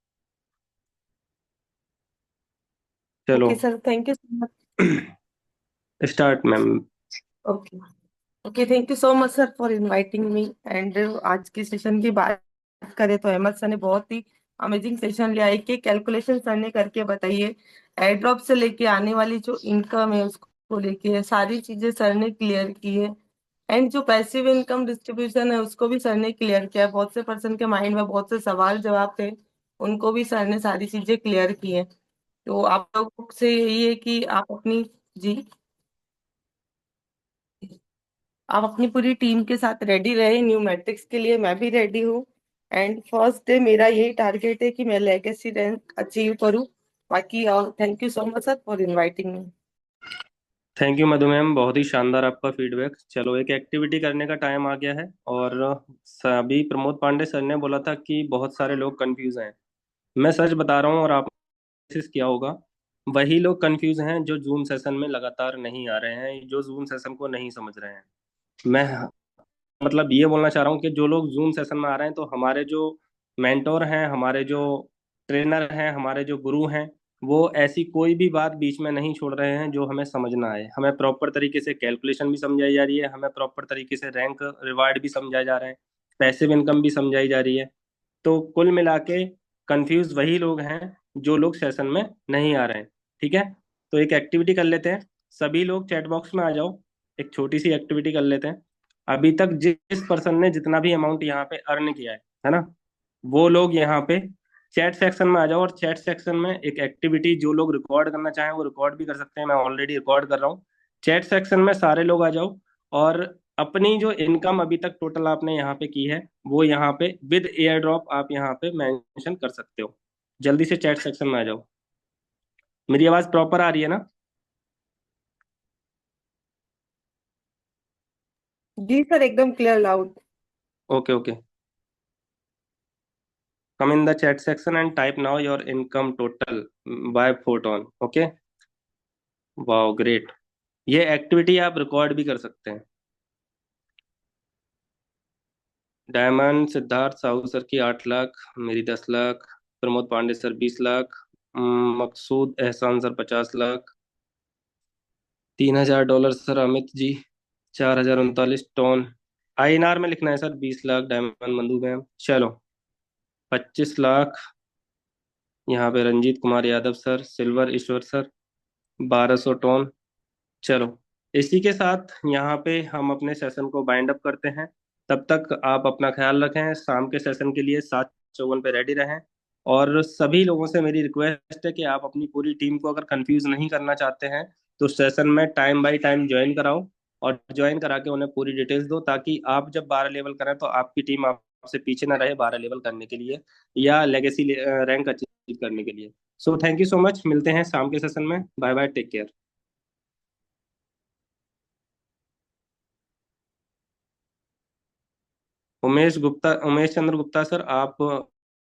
चलो okay sir, thank you so much. Start ma'am. Okay. Okay, thank you so much sir for inviting me. And आज की सेशन की बात करें तो अहमद सर ने बहुत ही अमेजिंग सेशन लिया है। कि कैलकुलेशन सर ने करके बताइए, एयर ड्रॉप से लेके आने वाली जो इनकम है उसको लेके सारी चीजें सर ने क्लियर की है। एंड जो पैसिव इनकम डिस्ट्रीब्यूशन है उसको भी सर ने क्लियर किया है। बहुत से पर्सन के माइंड में बहुत से सवाल जवाब थे, उनको भी सर ने सारी चीजें क्लियर की है। तो आप लोग से यही है कि आप अपनी, जी, आप अपनी पूरी टीम के साथ रेडी रहे न्यू मैट्रिक्स के लिए। मैं भी रेडी हूँ। एंड फर्स्ट डे मेरा यही टारगेट है कि मैं लेगेसी रैंक अचीव करूँ। बाकी thank you so much sir for inviting me. Thank you Madhu ma'am, बहुत ही शानदार आपका फीडबैक। चलो एक एक्टिविटी करने का टाइम आ गया है। और सभी प्रमोद पांडे सर ने बोला था कि बहुत सारे लोग कंफ्यूज हैं। मैं सच बता रहा हूँ, और आपने कोशिश किया होगा, वही लोग कंफ्यूज हैं जो जूम सेशन में लगातार नहीं आ रहे हैं, जो जूम सेशन को नहीं समझ रहे हैं। मैं मतलब ये बोलना चाह रहा हूँ कि जो लोग जूम सेशन में आ रहे हैं, तो हमारे जो मेंटोर हैं, हमारे जो ट्रेनर हैं, हमारे जो गुरु हैं, वो ऐसी कोई भी बात बीच में नहीं छोड़ रहे हैं जो हमें समझना है। हमें प्रॉपर तरीके से कैलकुलेशन भी समझाई जा रही है, हमें प्रॉपर तरीके से रैंक रिवार्ड भी समझाए जा रहे हैं, पैसिव इनकम भी समझाई जा रही है। तो कुल मिला के कंफ्यूज वही लोग हैं जो लोग सेशन में नहीं आ रहे हैं। ठीक है, तो एक एक्टिविटी कर लेते हैं। सभी लोग चैट बॉक्स में आ जाओ, एक छोटी सी एक्टिविटी कर लेते हैं। अभी तक जिस पर्सन ने जितना भी अमाउंट यहाँ पे अर्न किया है ना, वो लोग यहाँ पे चैट सेक्शन में आ जाओ। और चैट सेक्शन में एक एक्टिविटी, जो लोग रिकॉर्ड करना चाहें वो रिकॉर्ड भी कर सकते हैं। मैं ऑलरेडी रिकॉर्ड कर रहा हूँ। चैट सेक्शन में सारे लोग आ जाओ, और अपनी जो इनकम अभी तक टोटल आपने यहाँ पे की है, वो यहाँ पे विद एयर ड्रॉप आप यहाँ पे मेंशन कर सकते हो। जल्दी से चैट सेक्शन में आ जाओ। मेरी आवाज प्रॉपर आ रही है ना? जी सर, एकदम clear loud. Okay okay, come in the chat section and type now your income total by photon. Okay, wow great. ये एक्टिविटी आप रिकॉर्ड भी कर सकते हैं। डायमंड सिद्धार्थ साहू सर की 8 लाख, मेरी 10 लाख, प्रमोद पांडे सर 20 लाख, मकसूद एहसान sir 50 lakh, $3000 sir Amit ji, 4039 ton. INR में लिखना है सर, 20 लाख डायमंड मंदू मैम। चलो 25 लाख यहाँ पे रंजीत कुमार यादव सर, सिल्वर ईश्वर सर, 1200 टन। चलो इसी के साथ यहाँ पे हम अपने सेशन को बाइंड अप करते हैं। तब तक आप अपना ख्याल रखें, शाम के सेशन के लिए 7:54 पे रेडी रहें। और सभी लोगों से मेरी रिक्वेस्ट है कि आप अपनी पूरी टीम को अगर कंफ्यूज नहीं करना चाहते हैं, तो सेशन में टाइम बाय टाइम ज्वाइन कराओ, और ज्वाइन करा के उन्हें पूरी डिटेल्स दो, ताकि आप जब 12 लेवल करें तो आपकी टीम आपसे पीछे ना रहे 12 लेवल करने के लिए, या लेगेसी रैंक अचीव करने के लिए। So thank you so much, मिलते हैं शाम के सेशन में। Bye bye, take care. Umesh Chandra Gupta sir, आप